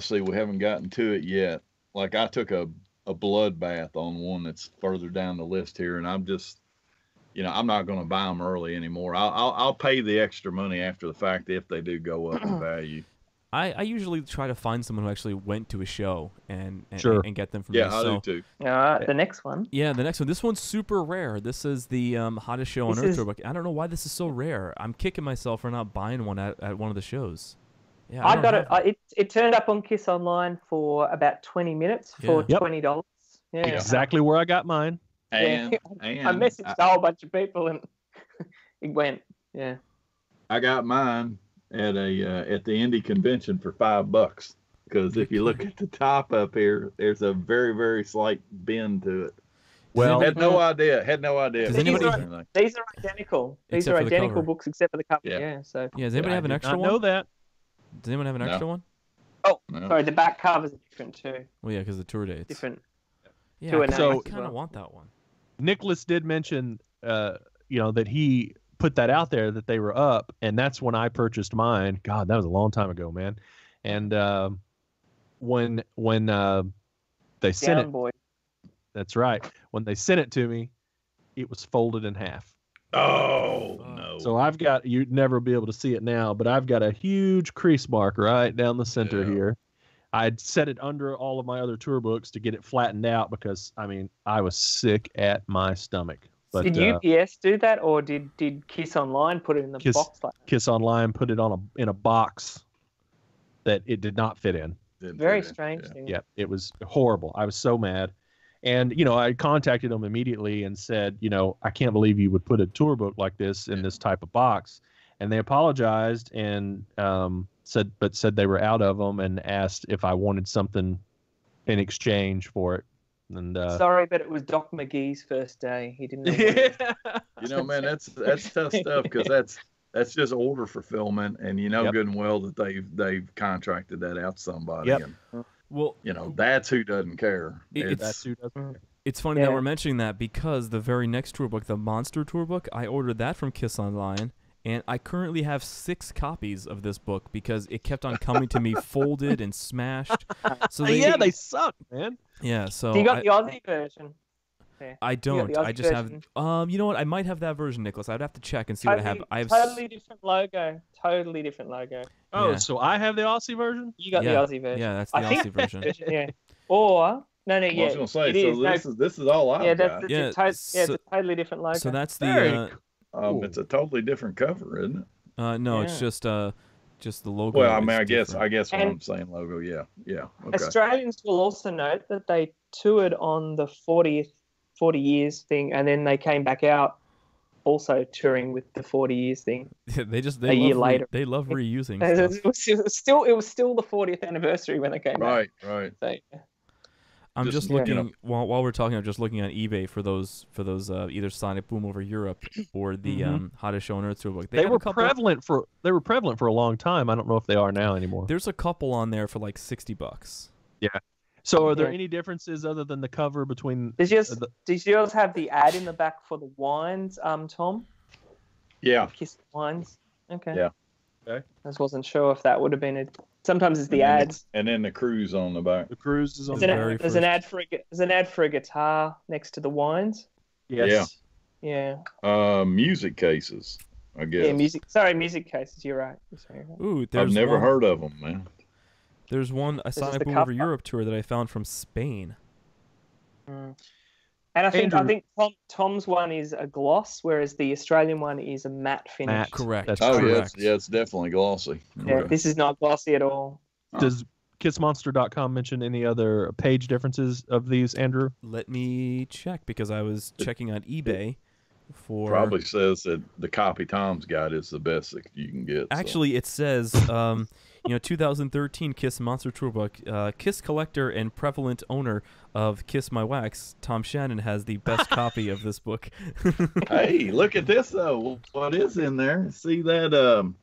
see, we haven't gotten to it yet. Like I took a bloodbath on one that's further down the list here, and I'm just, I'm not going to buy them early anymore. I'll pay the extra money after the fact if they do go up in value. I usually try to find someone who actually went to a show and get them from me. I do too. The next one. Yeah, the next one. This one's super rare. This is the hottest show on Earth tour book. I don't know why this is so rare. I'm kicking myself for not buying one at one of the shows. Yeah, I got it. It turned up on KISS Online for about 20 minutes for $20. Yeah, exactly where I got mine. And I messaged a whole bunch of people, and it went. Yeah. I got mine at the indie convention for $5 because if you look at the top up here, there's a very, very slight bend to it. Well, had no idea. These are identical. These are identical books except for the cover. Yeah. So. Yeah. Does anybody have an extra one? I know that. Does anyone have an extra one? Oh, no. Sorry. The back covers are different too. Well, yeah, because the tour dates. Different. Yeah. So I kind of want that one. Nicholas did mention, that he put that out there that they were up, and that's when I purchased mine. God, that was a long time ago, man. And when they sent it, boy. That's right. When they sent it to me, it was folded in half. Oh no! So I've got, you'd never be able to see it now, but I've got a huge crease mark right down the center here. I'd set it under all of my other tour books to get it flattened out because I was sick at my stomach. But, did UPS do that, or did KISS Online put it in the box? KISS Online put it in a box that it did not fit in. Very strange thing. Yeah, it was horrible. I was so mad. And, I contacted them immediately and said, I can't believe you would put a tour book like this in this type of box. And they apologized and said they were out of them and asked if I wanted something in exchange for it. And sorry, but it was Doc McGee's first day. He didn't know. Man, that's tough stuff because that's just order fulfillment, and good and well that they've contracted that out to somebody. Yep. And, well, that's who doesn't care. That's who doesn't care. It's funny that we're mentioning that because the very next tour book, the Monster tour book, I ordered that from KISS Online, and I currently have 6 copies of this book because it kept on coming to me folded and smashed. So they suck, man. Yeah, so you got the Aussie version. I don't. I just have. You know what? I might have that version, Nicholas. I'd have to check and see what I have. I have totally different logo. Totally different logo. Oh, so I have the Aussie version. You got the Aussie version. Yeah, that's the Aussie version. Yeah. Or No, I was gonna say, this is all I've got. It's a totally different logo. So that's the. It's a totally different cover, isn't it? No, it's just the logo. Well, I mean, I guess when I'm saying logo, yeah. Okay. Australians will also note that they toured on the 40 years thing, and then they came back out also touring with the 40 years thing. They a year later. They love reusing stuff. It was still the 40th anniversary when they came back. Right. So, I'm just looking while we're talking. I'm just looking on eBay for those either Sonic Boom Over Europe or the Hottest Show on Earth Tourbook. They were prevalent for a long time. I don't know if they are now anymore. There's a couple on there for like $60. Yeah. So are there any differences other than the cover between? Does yours have the ad in the back for the wines, Tom? Yeah. Kiss Wines. Okay. Yeah. Okay. I just wasn't sure if that would have been it. Sometimes it's the ads. And then the cruise on the back. The cruise is on the back. There's an ad for a guitar next to the wines. Yes. Yeah. Music cases, I guess. Yeah, music cases. You're right. Ooh, I've never heard of them, man. There's a Sonic Boom Over Europe tour that I found from Spain. And I think Tom's one is a gloss, whereas the Australian one is a matte finish. Matte, correct. That's correct. Yeah, it's definitely glossy. Yeah, this is not glossy at all. Does KissMonster.com mention any other page differences of these, Andrew? Let me check, because I was checking on eBay for. Probably says that the copy Tom's got is the best that you can get. Actually, it says. 2013 KISS Monster Tourbook. KISS collector and prevalent owner of Kiss My Wax, Tom Shannon, has the best copy of this book. Hey, look at this though. What is in there? See that?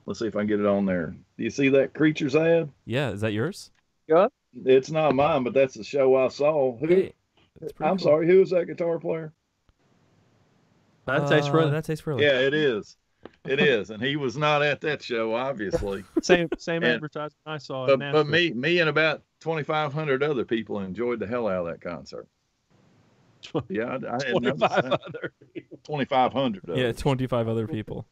Let's see if I can get it on there. Do you see that Creatures ad? Yeah, is that yours? Yeah. It's not mine, but that's the show I saw. I'm sorry, who is that guitar player? That's Ace Frehley. That's Ace Frehley. Yeah, it is. It is, and he was not at that show, obviously. Same advertisement I saw. But me and about 2,500 other people enjoyed the hell out of that concert. Yeah, I had 2,500. Yeah, 25 other people.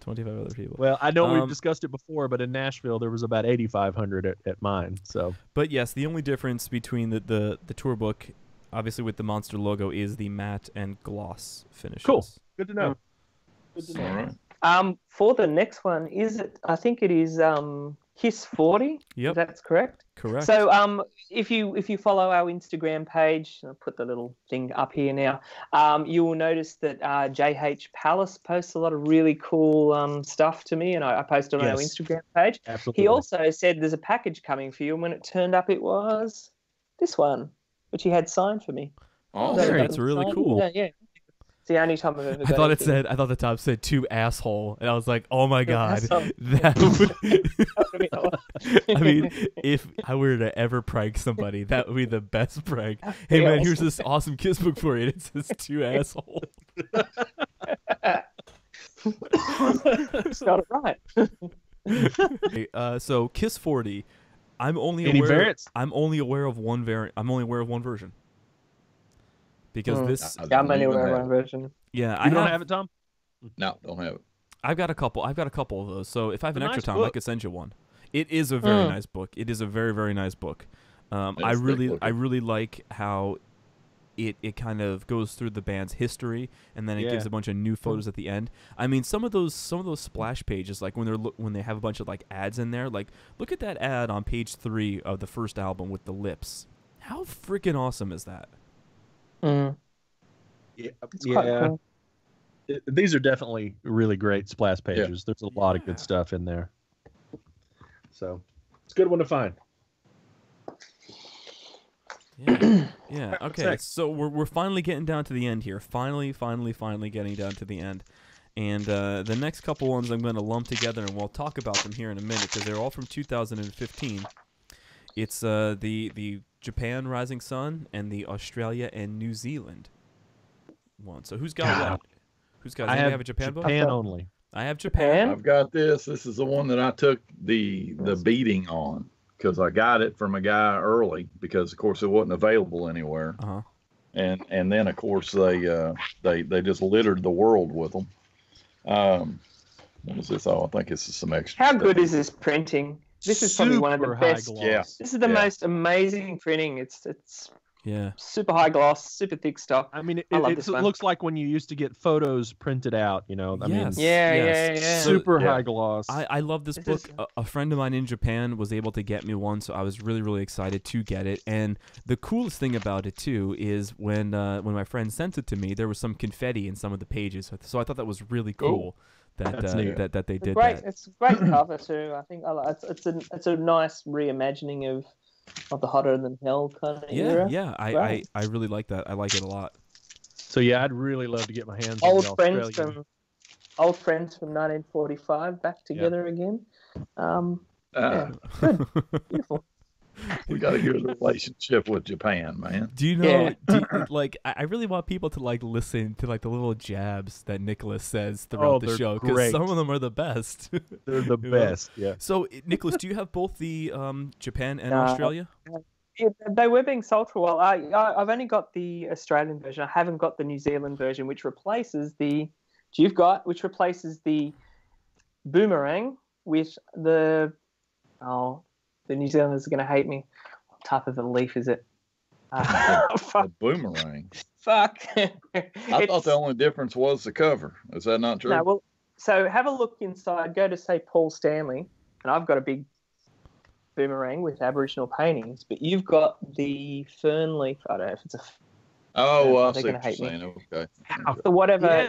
25 other people. Well, I know we've discussed it before, but in Nashville there was about 8,500 at mine. So. But yes, the only difference between the tour book, obviously with the Monster logo, is the matte and gloss finishes. Cool. Good to know. All right. For the next one, I think it is KISS 40. Yep. That's correct. Correct. So if you follow our Instagram page, I'll put the little thing up here now. You will notice that JH Palace posts a lot of really cool stuff to me, and I posted on our Instagram page. Absolutely. He also said there's a package coming for you, and when it turned up, it was this one, which he had signed for me. Oh, that's really cool. Yeah. It's the only time I've ever. I thought the top said "to asshole," and I was like, "Oh my god, that would." I mean, if I were to ever prank somebody, that would be the best prank. Hey man, here's this awesome kiss book for you. And it says "to asshole." Got it right. Okay, so KISS 40. I'm only aware of one variant. I'm only aware of one version. Because this. I'm only aware of one version. Yeah, I don't have it, Tom. No, don't have it. I've got a couple of those. So if I have an extra time, I could send you one. It is a very nice book. It is a very, very nice book. I really like how it kind of goes through the band's history, and then it gives a bunch of new photos at the end. I mean, some of those splash pages, like when they have a bunch of like ads in there, like look at that ad on page 3 of the first album with the lips. How freaking awesome is that? Yeah. Cool. These are definitely really great splash pages. There's a lot of good stuff in there. So it's a good one to find. Yeah. Okay. So we're finally getting down to the end here. Finally getting down to the end. And the next couple ones I'm going to lump together, and we'll talk about them here in a minute because they're all from 2015. It's the Japan Rising Sun and the Australia and New Zealand one. So who's got what? Who's got? I have a Japan book. Japan only. I have Japan. I've got this. This is the one that I took the beating on because I got it from a guy early because of course it wasn't available anywhere. And then of course they just littered the world with them. What is this? Oh, I think this is some extra. How stuff. good is this printing? This is probably one of the best. Yeah. This is the most amazing printing. It's super high gloss, super thick stuff. I mean, I love it this one. looks like when you used to get photos printed out, you know. I mean, yeah. super high gloss. I love this book. A friend of mine in Japan was able to get me one, so I was really, really excited to get it. And the coolest thing about it too is when my friend sent it to me, there was some confetti in some of the pages. So I thought that was really cool. That they did great. that. It's a great cover too. I think it's a nice reimagining of the hotter than hell kind of era. Yeah, I really like that. I like it a lot. So yeah, I'd really love to get my hands on the Australian. Old friends from 1945 back together again. Good. Beautiful. We got a good relationship with Japan, man. Do you know? I really want people to listen to the little jabs that Nicholas says throughout the show, because some of them are the best. They're the best. Yeah. So, Nicholas, do you have both the Japan and Australia? Yeah, they were being sold for a while. I've only got the Australian version. I haven't got the New Zealand version, which replaces the boomerang with the New Zealanders are going to hate me. What type of a leaf is it? A boomerang. Fuck. I thought the only difference was the cover. Is that not true? No, well, so have a look inside. Go to, say, Paul Stanley, and I've got a big boomerang with Aboriginal paintings, but you've got the fern leaf. I don't know if it's a... Oh, I they're see going to hate me. Okay. So whatever,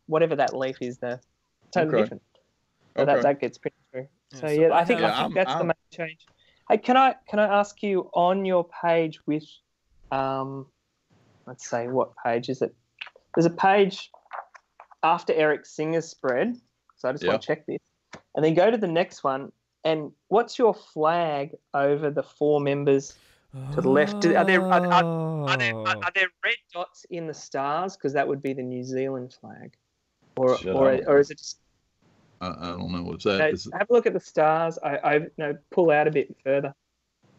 whatever that leaf is, they're totally different. So that gets pretty true. So I think that's the main change. Hey, can I ask you, on your page with, let's say, what page is it? There's a page after Eric Singer's spread. So I just want to check this, and then go to the next one. And what's your flag over the four members to the left? Are there red dots in the stars? Because that would be the New Zealand flag, or is it just? I don't know what's that. Have a look at the stars. Pull out a bit further.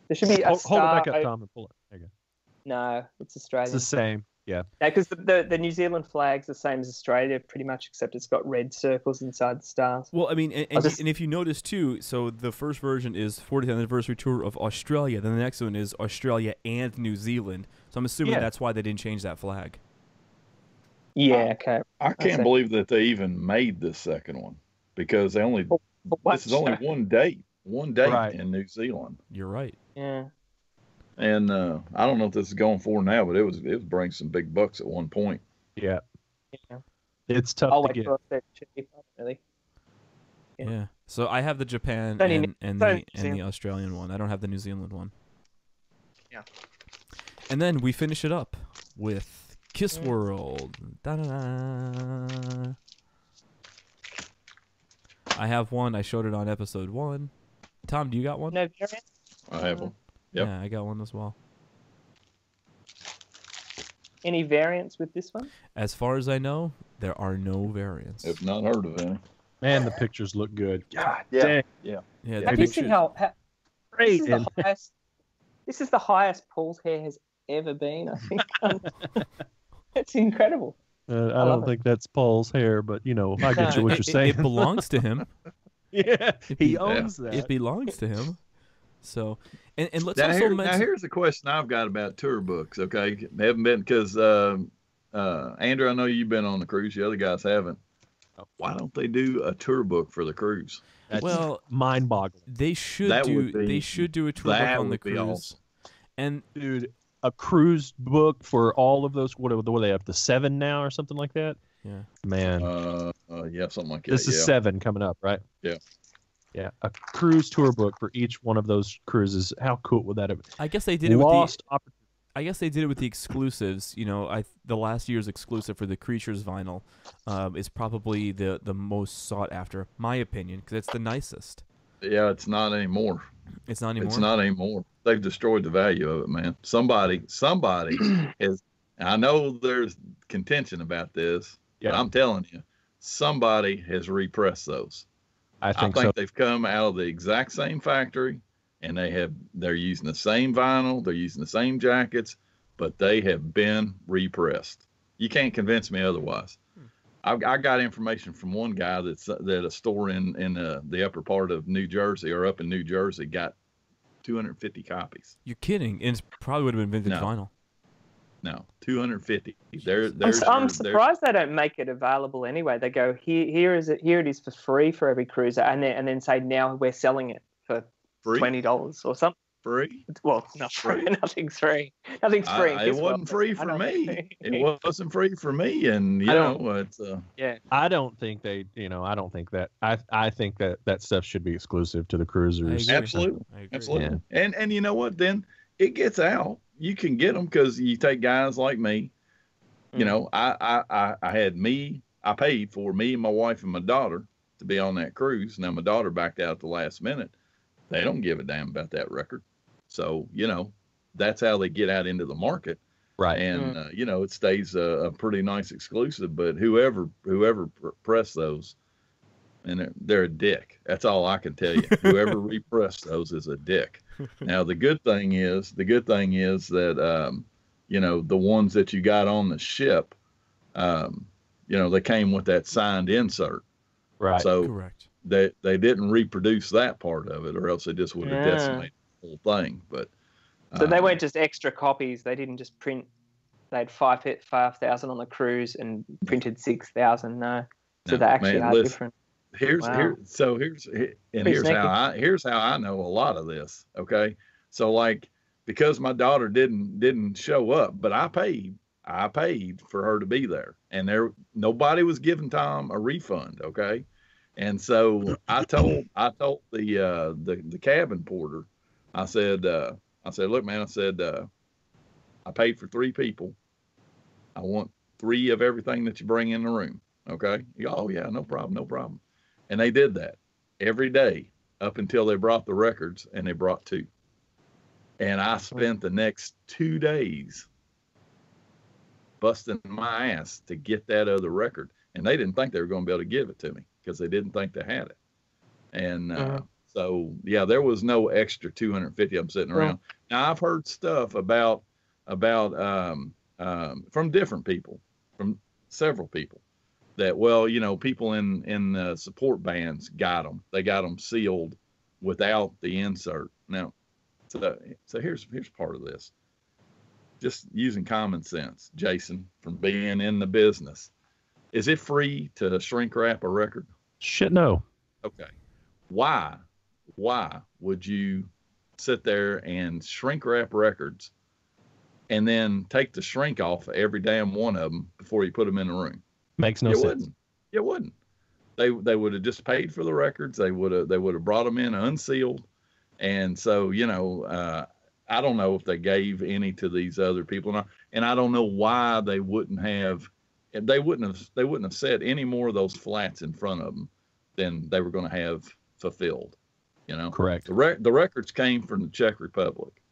There should be a star. Hold it back up, Tom, and pull it. There you go. No, it's Australian. It's the same. Yeah. Because the New Zealand flag's the same as Australia, pretty much, except it's got red circles inside the stars. Well, I mean, and if you notice too, so the first version is 40th anniversary tour of Australia. Then the next one is Australia and New Zealand. So I'm assuming that's why they didn't change that flag. Yeah. Okay. I can't believe that they even made this second one, because they only this is only one date in New Zealand. You're right. Yeah. And I don't know if this is going for now, but it was bringing some big bucks at one point. Yeah. It's tough to get. Really. Yeah. So I have the Japan and the Australian one. I don't have the New Zealand one. Yeah. And then we finish it up with Kiss World. Da-da-da. I have one. I showed it on episode 1. Tom, do you got one? No variant? I have one. Yep. Yeah, I got one as well. Any variants with this one? As far as I know, there are no variants. I've not heard of any. Man, the pictures look good. God, dang. Yeah. Have you seen how great? This is the highest Paul's hair has ever been, I think. It's incredible. I don't think that's Paul's hair, but I get you what you're saying. It belongs to him. Yeah, he owns that. It belongs to him. So, and let's now also mention. Now here's the question I've got about tour books. Okay, haven't been because Andrew, I know you've been on the cruise. The other guys haven't. Why don't they do a tour book for the cruise? That's mind-boggling. They should do a tour book on the cruise. Awesome. And dude, a cruise book for all of those. What are they up to 7 now or something like that? Yeah. Man. Yeah, something like that. This is 7 coming up, right? Yeah. Yeah, a cruise tour book for each one of those cruises. How cool would that have been? I guess they did it I guess they did it with the exclusives. The last year's exclusive for the Creatures vinyl is probably the most sought after, my opinion, because it's the nicest. Yeah, it's not anymore. It's not anymore? It's not anymore. They've destroyed the value of it, man. Somebody has, I know there's contention about this, but I'm telling you, somebody has repressed those. I think they've come out of the exact same factory, and they're using the same vinyl, they're using the same jackets, but they have been repressed. You can't convince me otherwise. I got information from one guy that a store in the upper part of New Jersey or up in New Jersey got 250 copies. You're kidding? And it probably would have been vintage vinyl. No, 250. I'm surprised they don't make it available anyway. They go, here it is for free for every cruiser, and then say now we're selling it for $20 or something. Free? Well, not free. Nothing's free. Nothing's free. It wasn't free for me. It wasn't free for me, and you know it's. Yeah, I don't think they. I don't think that. I think that stuff should be exclusive to the cruisers. Absolutely, absolutely. Yeah. And you know what? Then it gets out. You can get them because you take guys like me. You know, I paid for me and my wife and my daughter to be on that cruise. Now my daughter backed out at the last minute. They don't give a damn about that record. So, you know, that's how they get out into the market. Right. And, you know, it stays a pretty nice exclusive, but whoever pressed those, and they're a dick. That's all I can tell you. Whoever repressed those is a dick. Now, the good thing is that, you know, the ones that you got on the ship, you know, they came with that signed insert. Right. So correct. They didn't reproduce that part of it, or else they just would have decimated the whole thing. But so they weren't just extra copies. They didn't just print. They had 5,000 on the cruise and printed 6,000. No, so they actually are different. Here's how I know a lot of this. Okay, so like because my daughter didn't show up, but I paid for her to be there, and nobody was giving Tom a refund. Okay. And so I told the cabin porter, I said, look, man, I paid for 3 people. I want 3 of everything that you bring in the room. Okay. He goes, oh yeah, no problem. And they did that every day up until they brought the records, and they brought 2. And I spent the next 2 days busting my ass to get that other record. And they didn't think they were going to be able to give it to me, because they didn't think they had it. And so, yeah, there was no extra 250 of them sitting around. Now, I've heard stuff about from different people, from several people, that, well, you know, people in support bands got them. They got them sealed without the insert. Now, so here's part of this. Just using common sense, Jason, from being in the business. Is it free to shrink wrap a record? Shit, no. Okay. Why would you sit there and shrink wrap records and then take the shrink off every damn one of them before you put them in the room? Makes no sense. It wouldn't. They would have just paid for the records. They would have brought them in unsealed. And so, you know, I don't know if they gave any to these other people, and I don't know why they wouldn't have. They wouldn't have set any more of those flats in front of them than they were going to have fulfilled. You know, correct. The records came from the Czech Republic.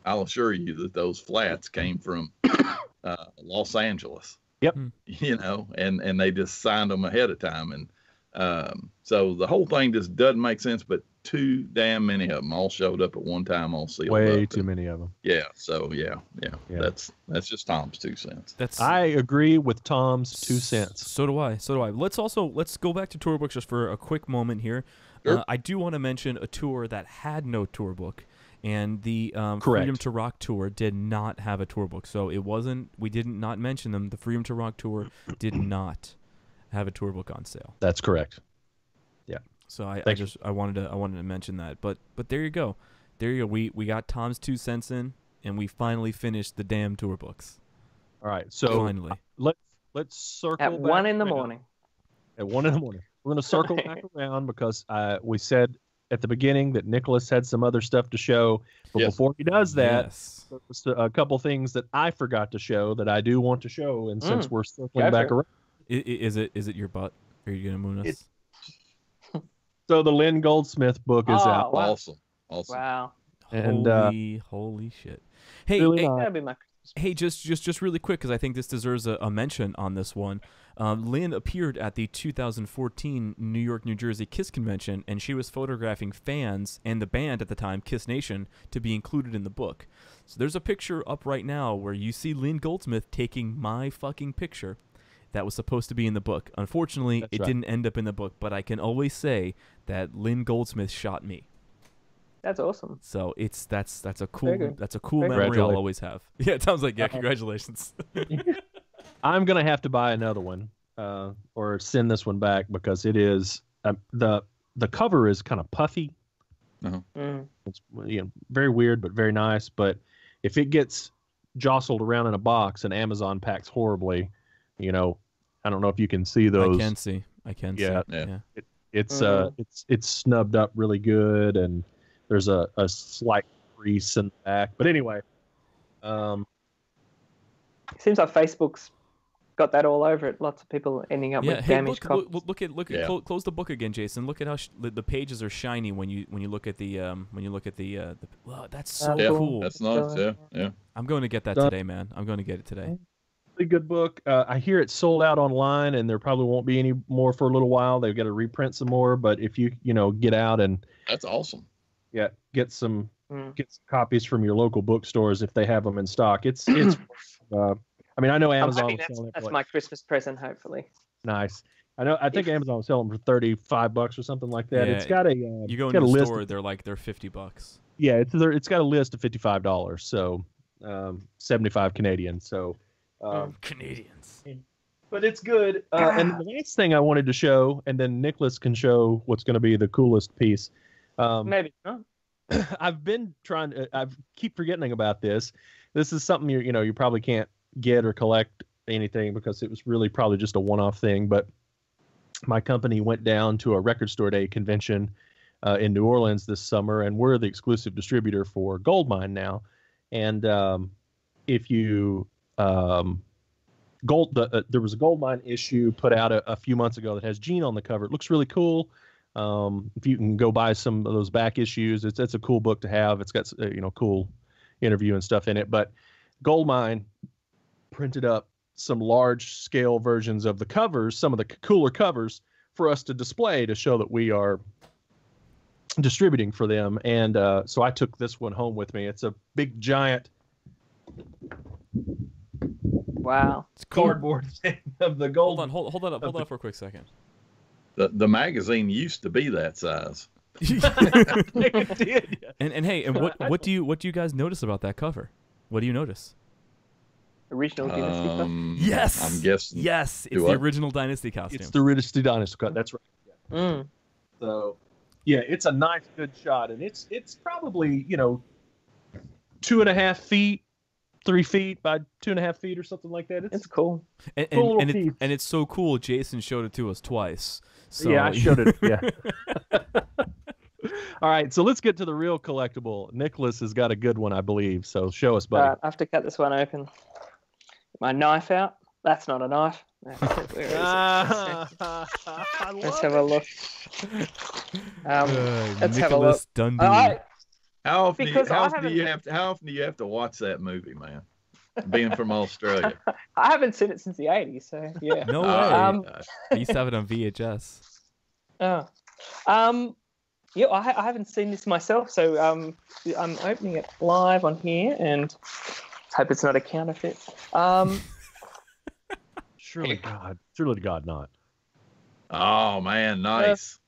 I'll assure you that those flats came from Los Angeles. Yep. You know, and they just signed them ahead of time, and so the whole thing just doesn't make sense. But too damn many of them all showed up at one time, all sealed Way up. too many of them. Yeah. So yeah. That's just Tom's 2 cents. I agree with Tom's 2 cents. So do I. Let's go back to tour books just for a quick moment here. Sure. I do want to mention a tour that had no tour book, and the Correct. Freedom to Rock tour did not have a tour book. So it wasn't. We did not mention them. The Freedom to Rock tour did not have a tour book on sale. That's correct. Yeah. So I wanted to mention that. But there you go. We got Tom's 2 cents in, and we finally finished the damn tour books. All right. So finally, let's circle at back 1 in the around. morning. At 1 in the morning, we're going to circle back around because we said at the beginning that Nicholas had some other stuff to show. But before he does that, there's a couple things that I forgot to show that I do want to show. And since we're circling back around, is it your butt? Are you gonna moon us? So the Lynn Goldsmith book is out. Wow. Awesome. Wow. And holy shit! Hey, really That'd be my hey, just really quick, because I think this deserves a mention on this one. Lynn appeared at the 2014 New York, New Jersey KISS convention, and she was photographing fans and the band at the time, KISS Nation, to be included in the book. So there's a picture up right now where you see Lynn Goldsmith taking my fucking picture. that was supposed to be in the book. Unfortunately, it didn't end up in the book, but I can always say that Lynn Goldsmith shot me. That's awesome. So that's a cool memory I'll always have. Yeah, it sounds like congratulations. I'm gonna have to buy another one, or send this one back because it is the cover is kind of puffy. It's very weird but very nice. But if it gets jostled around in a box and Amazon packs horribly, I don't know if you can see those. I can see. Yeah. It's snubbed up really good, and there's a slight crease in the back. But anyway, it seems like Facebook's got that all over it. Lots of people ending up with damaged copies. Look at close the book again, Jason. Look at how the pages are shiny when you look at the wow, that's so cool. That's nice. Yeah. I'm going to get that today, man. I'm going to get it today. Really good book. I hear it's sold out online, and there probably won't be any more for a little while. They've got to reprint some more, but if you get out and that's awesome. Yeah, get some copies from your local bookstores if they have them in stock. It's I mean, I know Amazon. That's my Christmas present, hopefully. Nice. I think Amazon was selling them for $35 or something like that. Yeah, it's got a you go into the store, they're $50. Yeah, it's got a list of $55, so 75 Canadian. So Canadians. But it's good. And the last thing I wanted to show, and then Nicholas can show what's going to be the coolest piece. Maybe not. I've been trying to. I keep forgetting about this. This is something you probably can't get or collect anything because it was really probably just a one-off thing. But my company went down to a Record Store Day convention in New Orleans this summer, and we're the exclusive distributor for Goldmine now. And if you there was a Goldmine issue put out a few months ago that has Gene on the cover. It looks really cool. If you can go buy some of those back issues, it's a cool book to have. It's got cool interview and stuff in it. But Goldmine printed up some large scale versions of the covers, some of the cooler covers for us to display to show that we are distributing for them. And so I took this one home with me. It's a big giant it's cardboard thing of the gold. Hold that up for a quick second. The magazine used to be that size. It did. And hey, and what do you guys notice about that cover? What do you notice? Original Dynasty cover? Yes. I'm guessing. Yes, it's the original Dynasty costume. It's the original Dynasty cut. That's right. Yeah. So, yeah, it's a nice, good shot, and it's probably 2.5 feet, 3 feet by 2.5 feet or something like that. It's cool. And it's so cool. Jason showed it to us twice. So yeah, I showed it. Yeah. All right, so let's get to the real collectible. Nicholas has got a good one, I believe. So show us, buddy. I have to cut this one open. Get my knife out. That's not a knife. Where is it? Let's have a look. Let's have a look. Dundee. How often do you have to watch that movie, man? Being from Australia. I haven't seen it since the 80s, so yeah. No way. I used to have it on VHS. Yeah, I haven't seen this myself, so I'm opening it live on here, and hope it's not a counterfeit. Surely to God not. Oh man, nice.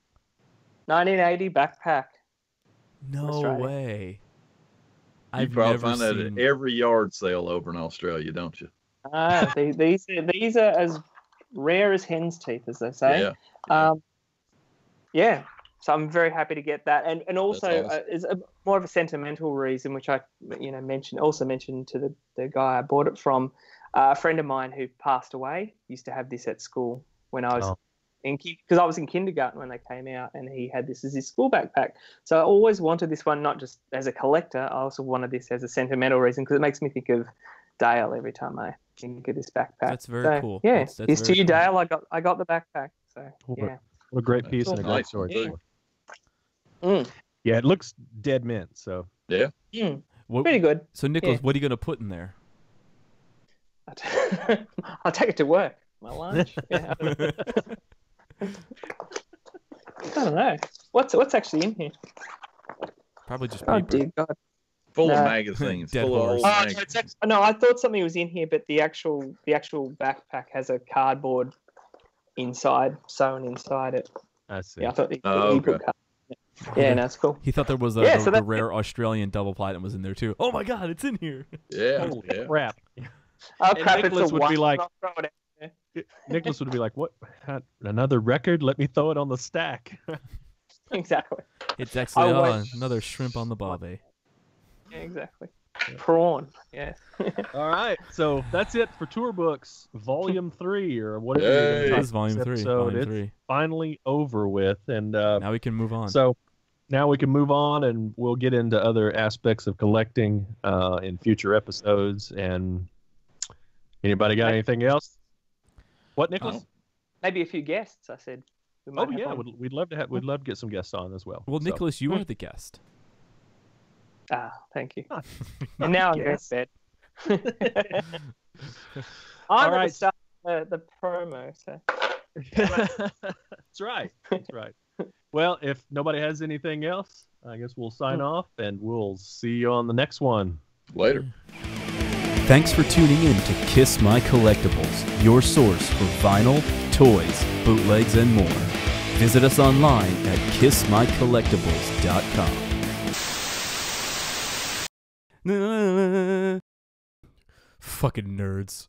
1980 backpack. No way. You probably find that at every yard sale over in Australia, don't you? These are as rare as hen's teeth, as they say. Yeah. So I'm very happy to get that, and also awesome. Is more of a sentimental reason, which I mentioned to the guy I bought it from. A friend of mine who passed away used to have this at school when I was because I was in kindergarten when they came out, and he had this as his school backpack. So I always wanted this one, not just as a collector. I also wanted this as a sentimental reason because it makes me think of Dale every time I think of this backpack. That's very cool. Yeah, here's to you, Dale. I got the backpack. So yeah, what a great piece and a great story. Yeah. Yeah, it looks dead mint. So yeah, pretty good. So Nicholas, what are you gonna put in there? I'll take it to work. My lunch. Yeah. I don't know. What's actually in here? Probably just paper. Oh dear God. full of magazines. Dead Full of old horse. magazines. No, I thought something was in here, but the actual backpack has a cardboard inside, sewn inside it. I see. Yeah, I thought he okay. put card. Yeah, no, it's cool. He thought there was the rare Australian double platinum was in there too. Oh my god, it's in here. Yeah. Holy yeah. crap. Oh And crap! Nicholas it's a would be one. like- I'll throw it out there. Nicholas would be like, "What? Another record? Let me throw it on the stack." Exactly. It's actually wait. another shrimp on the barbie. Yeah, exactly. Prawn. Yeah. All right, so that's it for Tour Books Volume 3 or whatever. Yay. It is Volume 3. Volume It's 3. finally over with, and Now we can move on. so now we can move on, and we'll get into other aspects of collecting in future episodes. And anybody got anything else? What, Nicholas? Maybe a few guests. I said. We might Oh have yeah, one. we'd love to get some guests on as well. Well, So- Nicholas, you are the guest. Thank you. Not And now I'm guest. going to bed. All I'm right. going to start the promo. So. That's right. That's right. Well, if nobody has anything else, I guess we'll sign off, and we'll see you on the next one. Later. Thanks for tuning in to Kiss My Kollectibles, your source for vinyl, toys, bootlegs, and more. Visit us online at kissmycollectibles.com. Fucking nerds.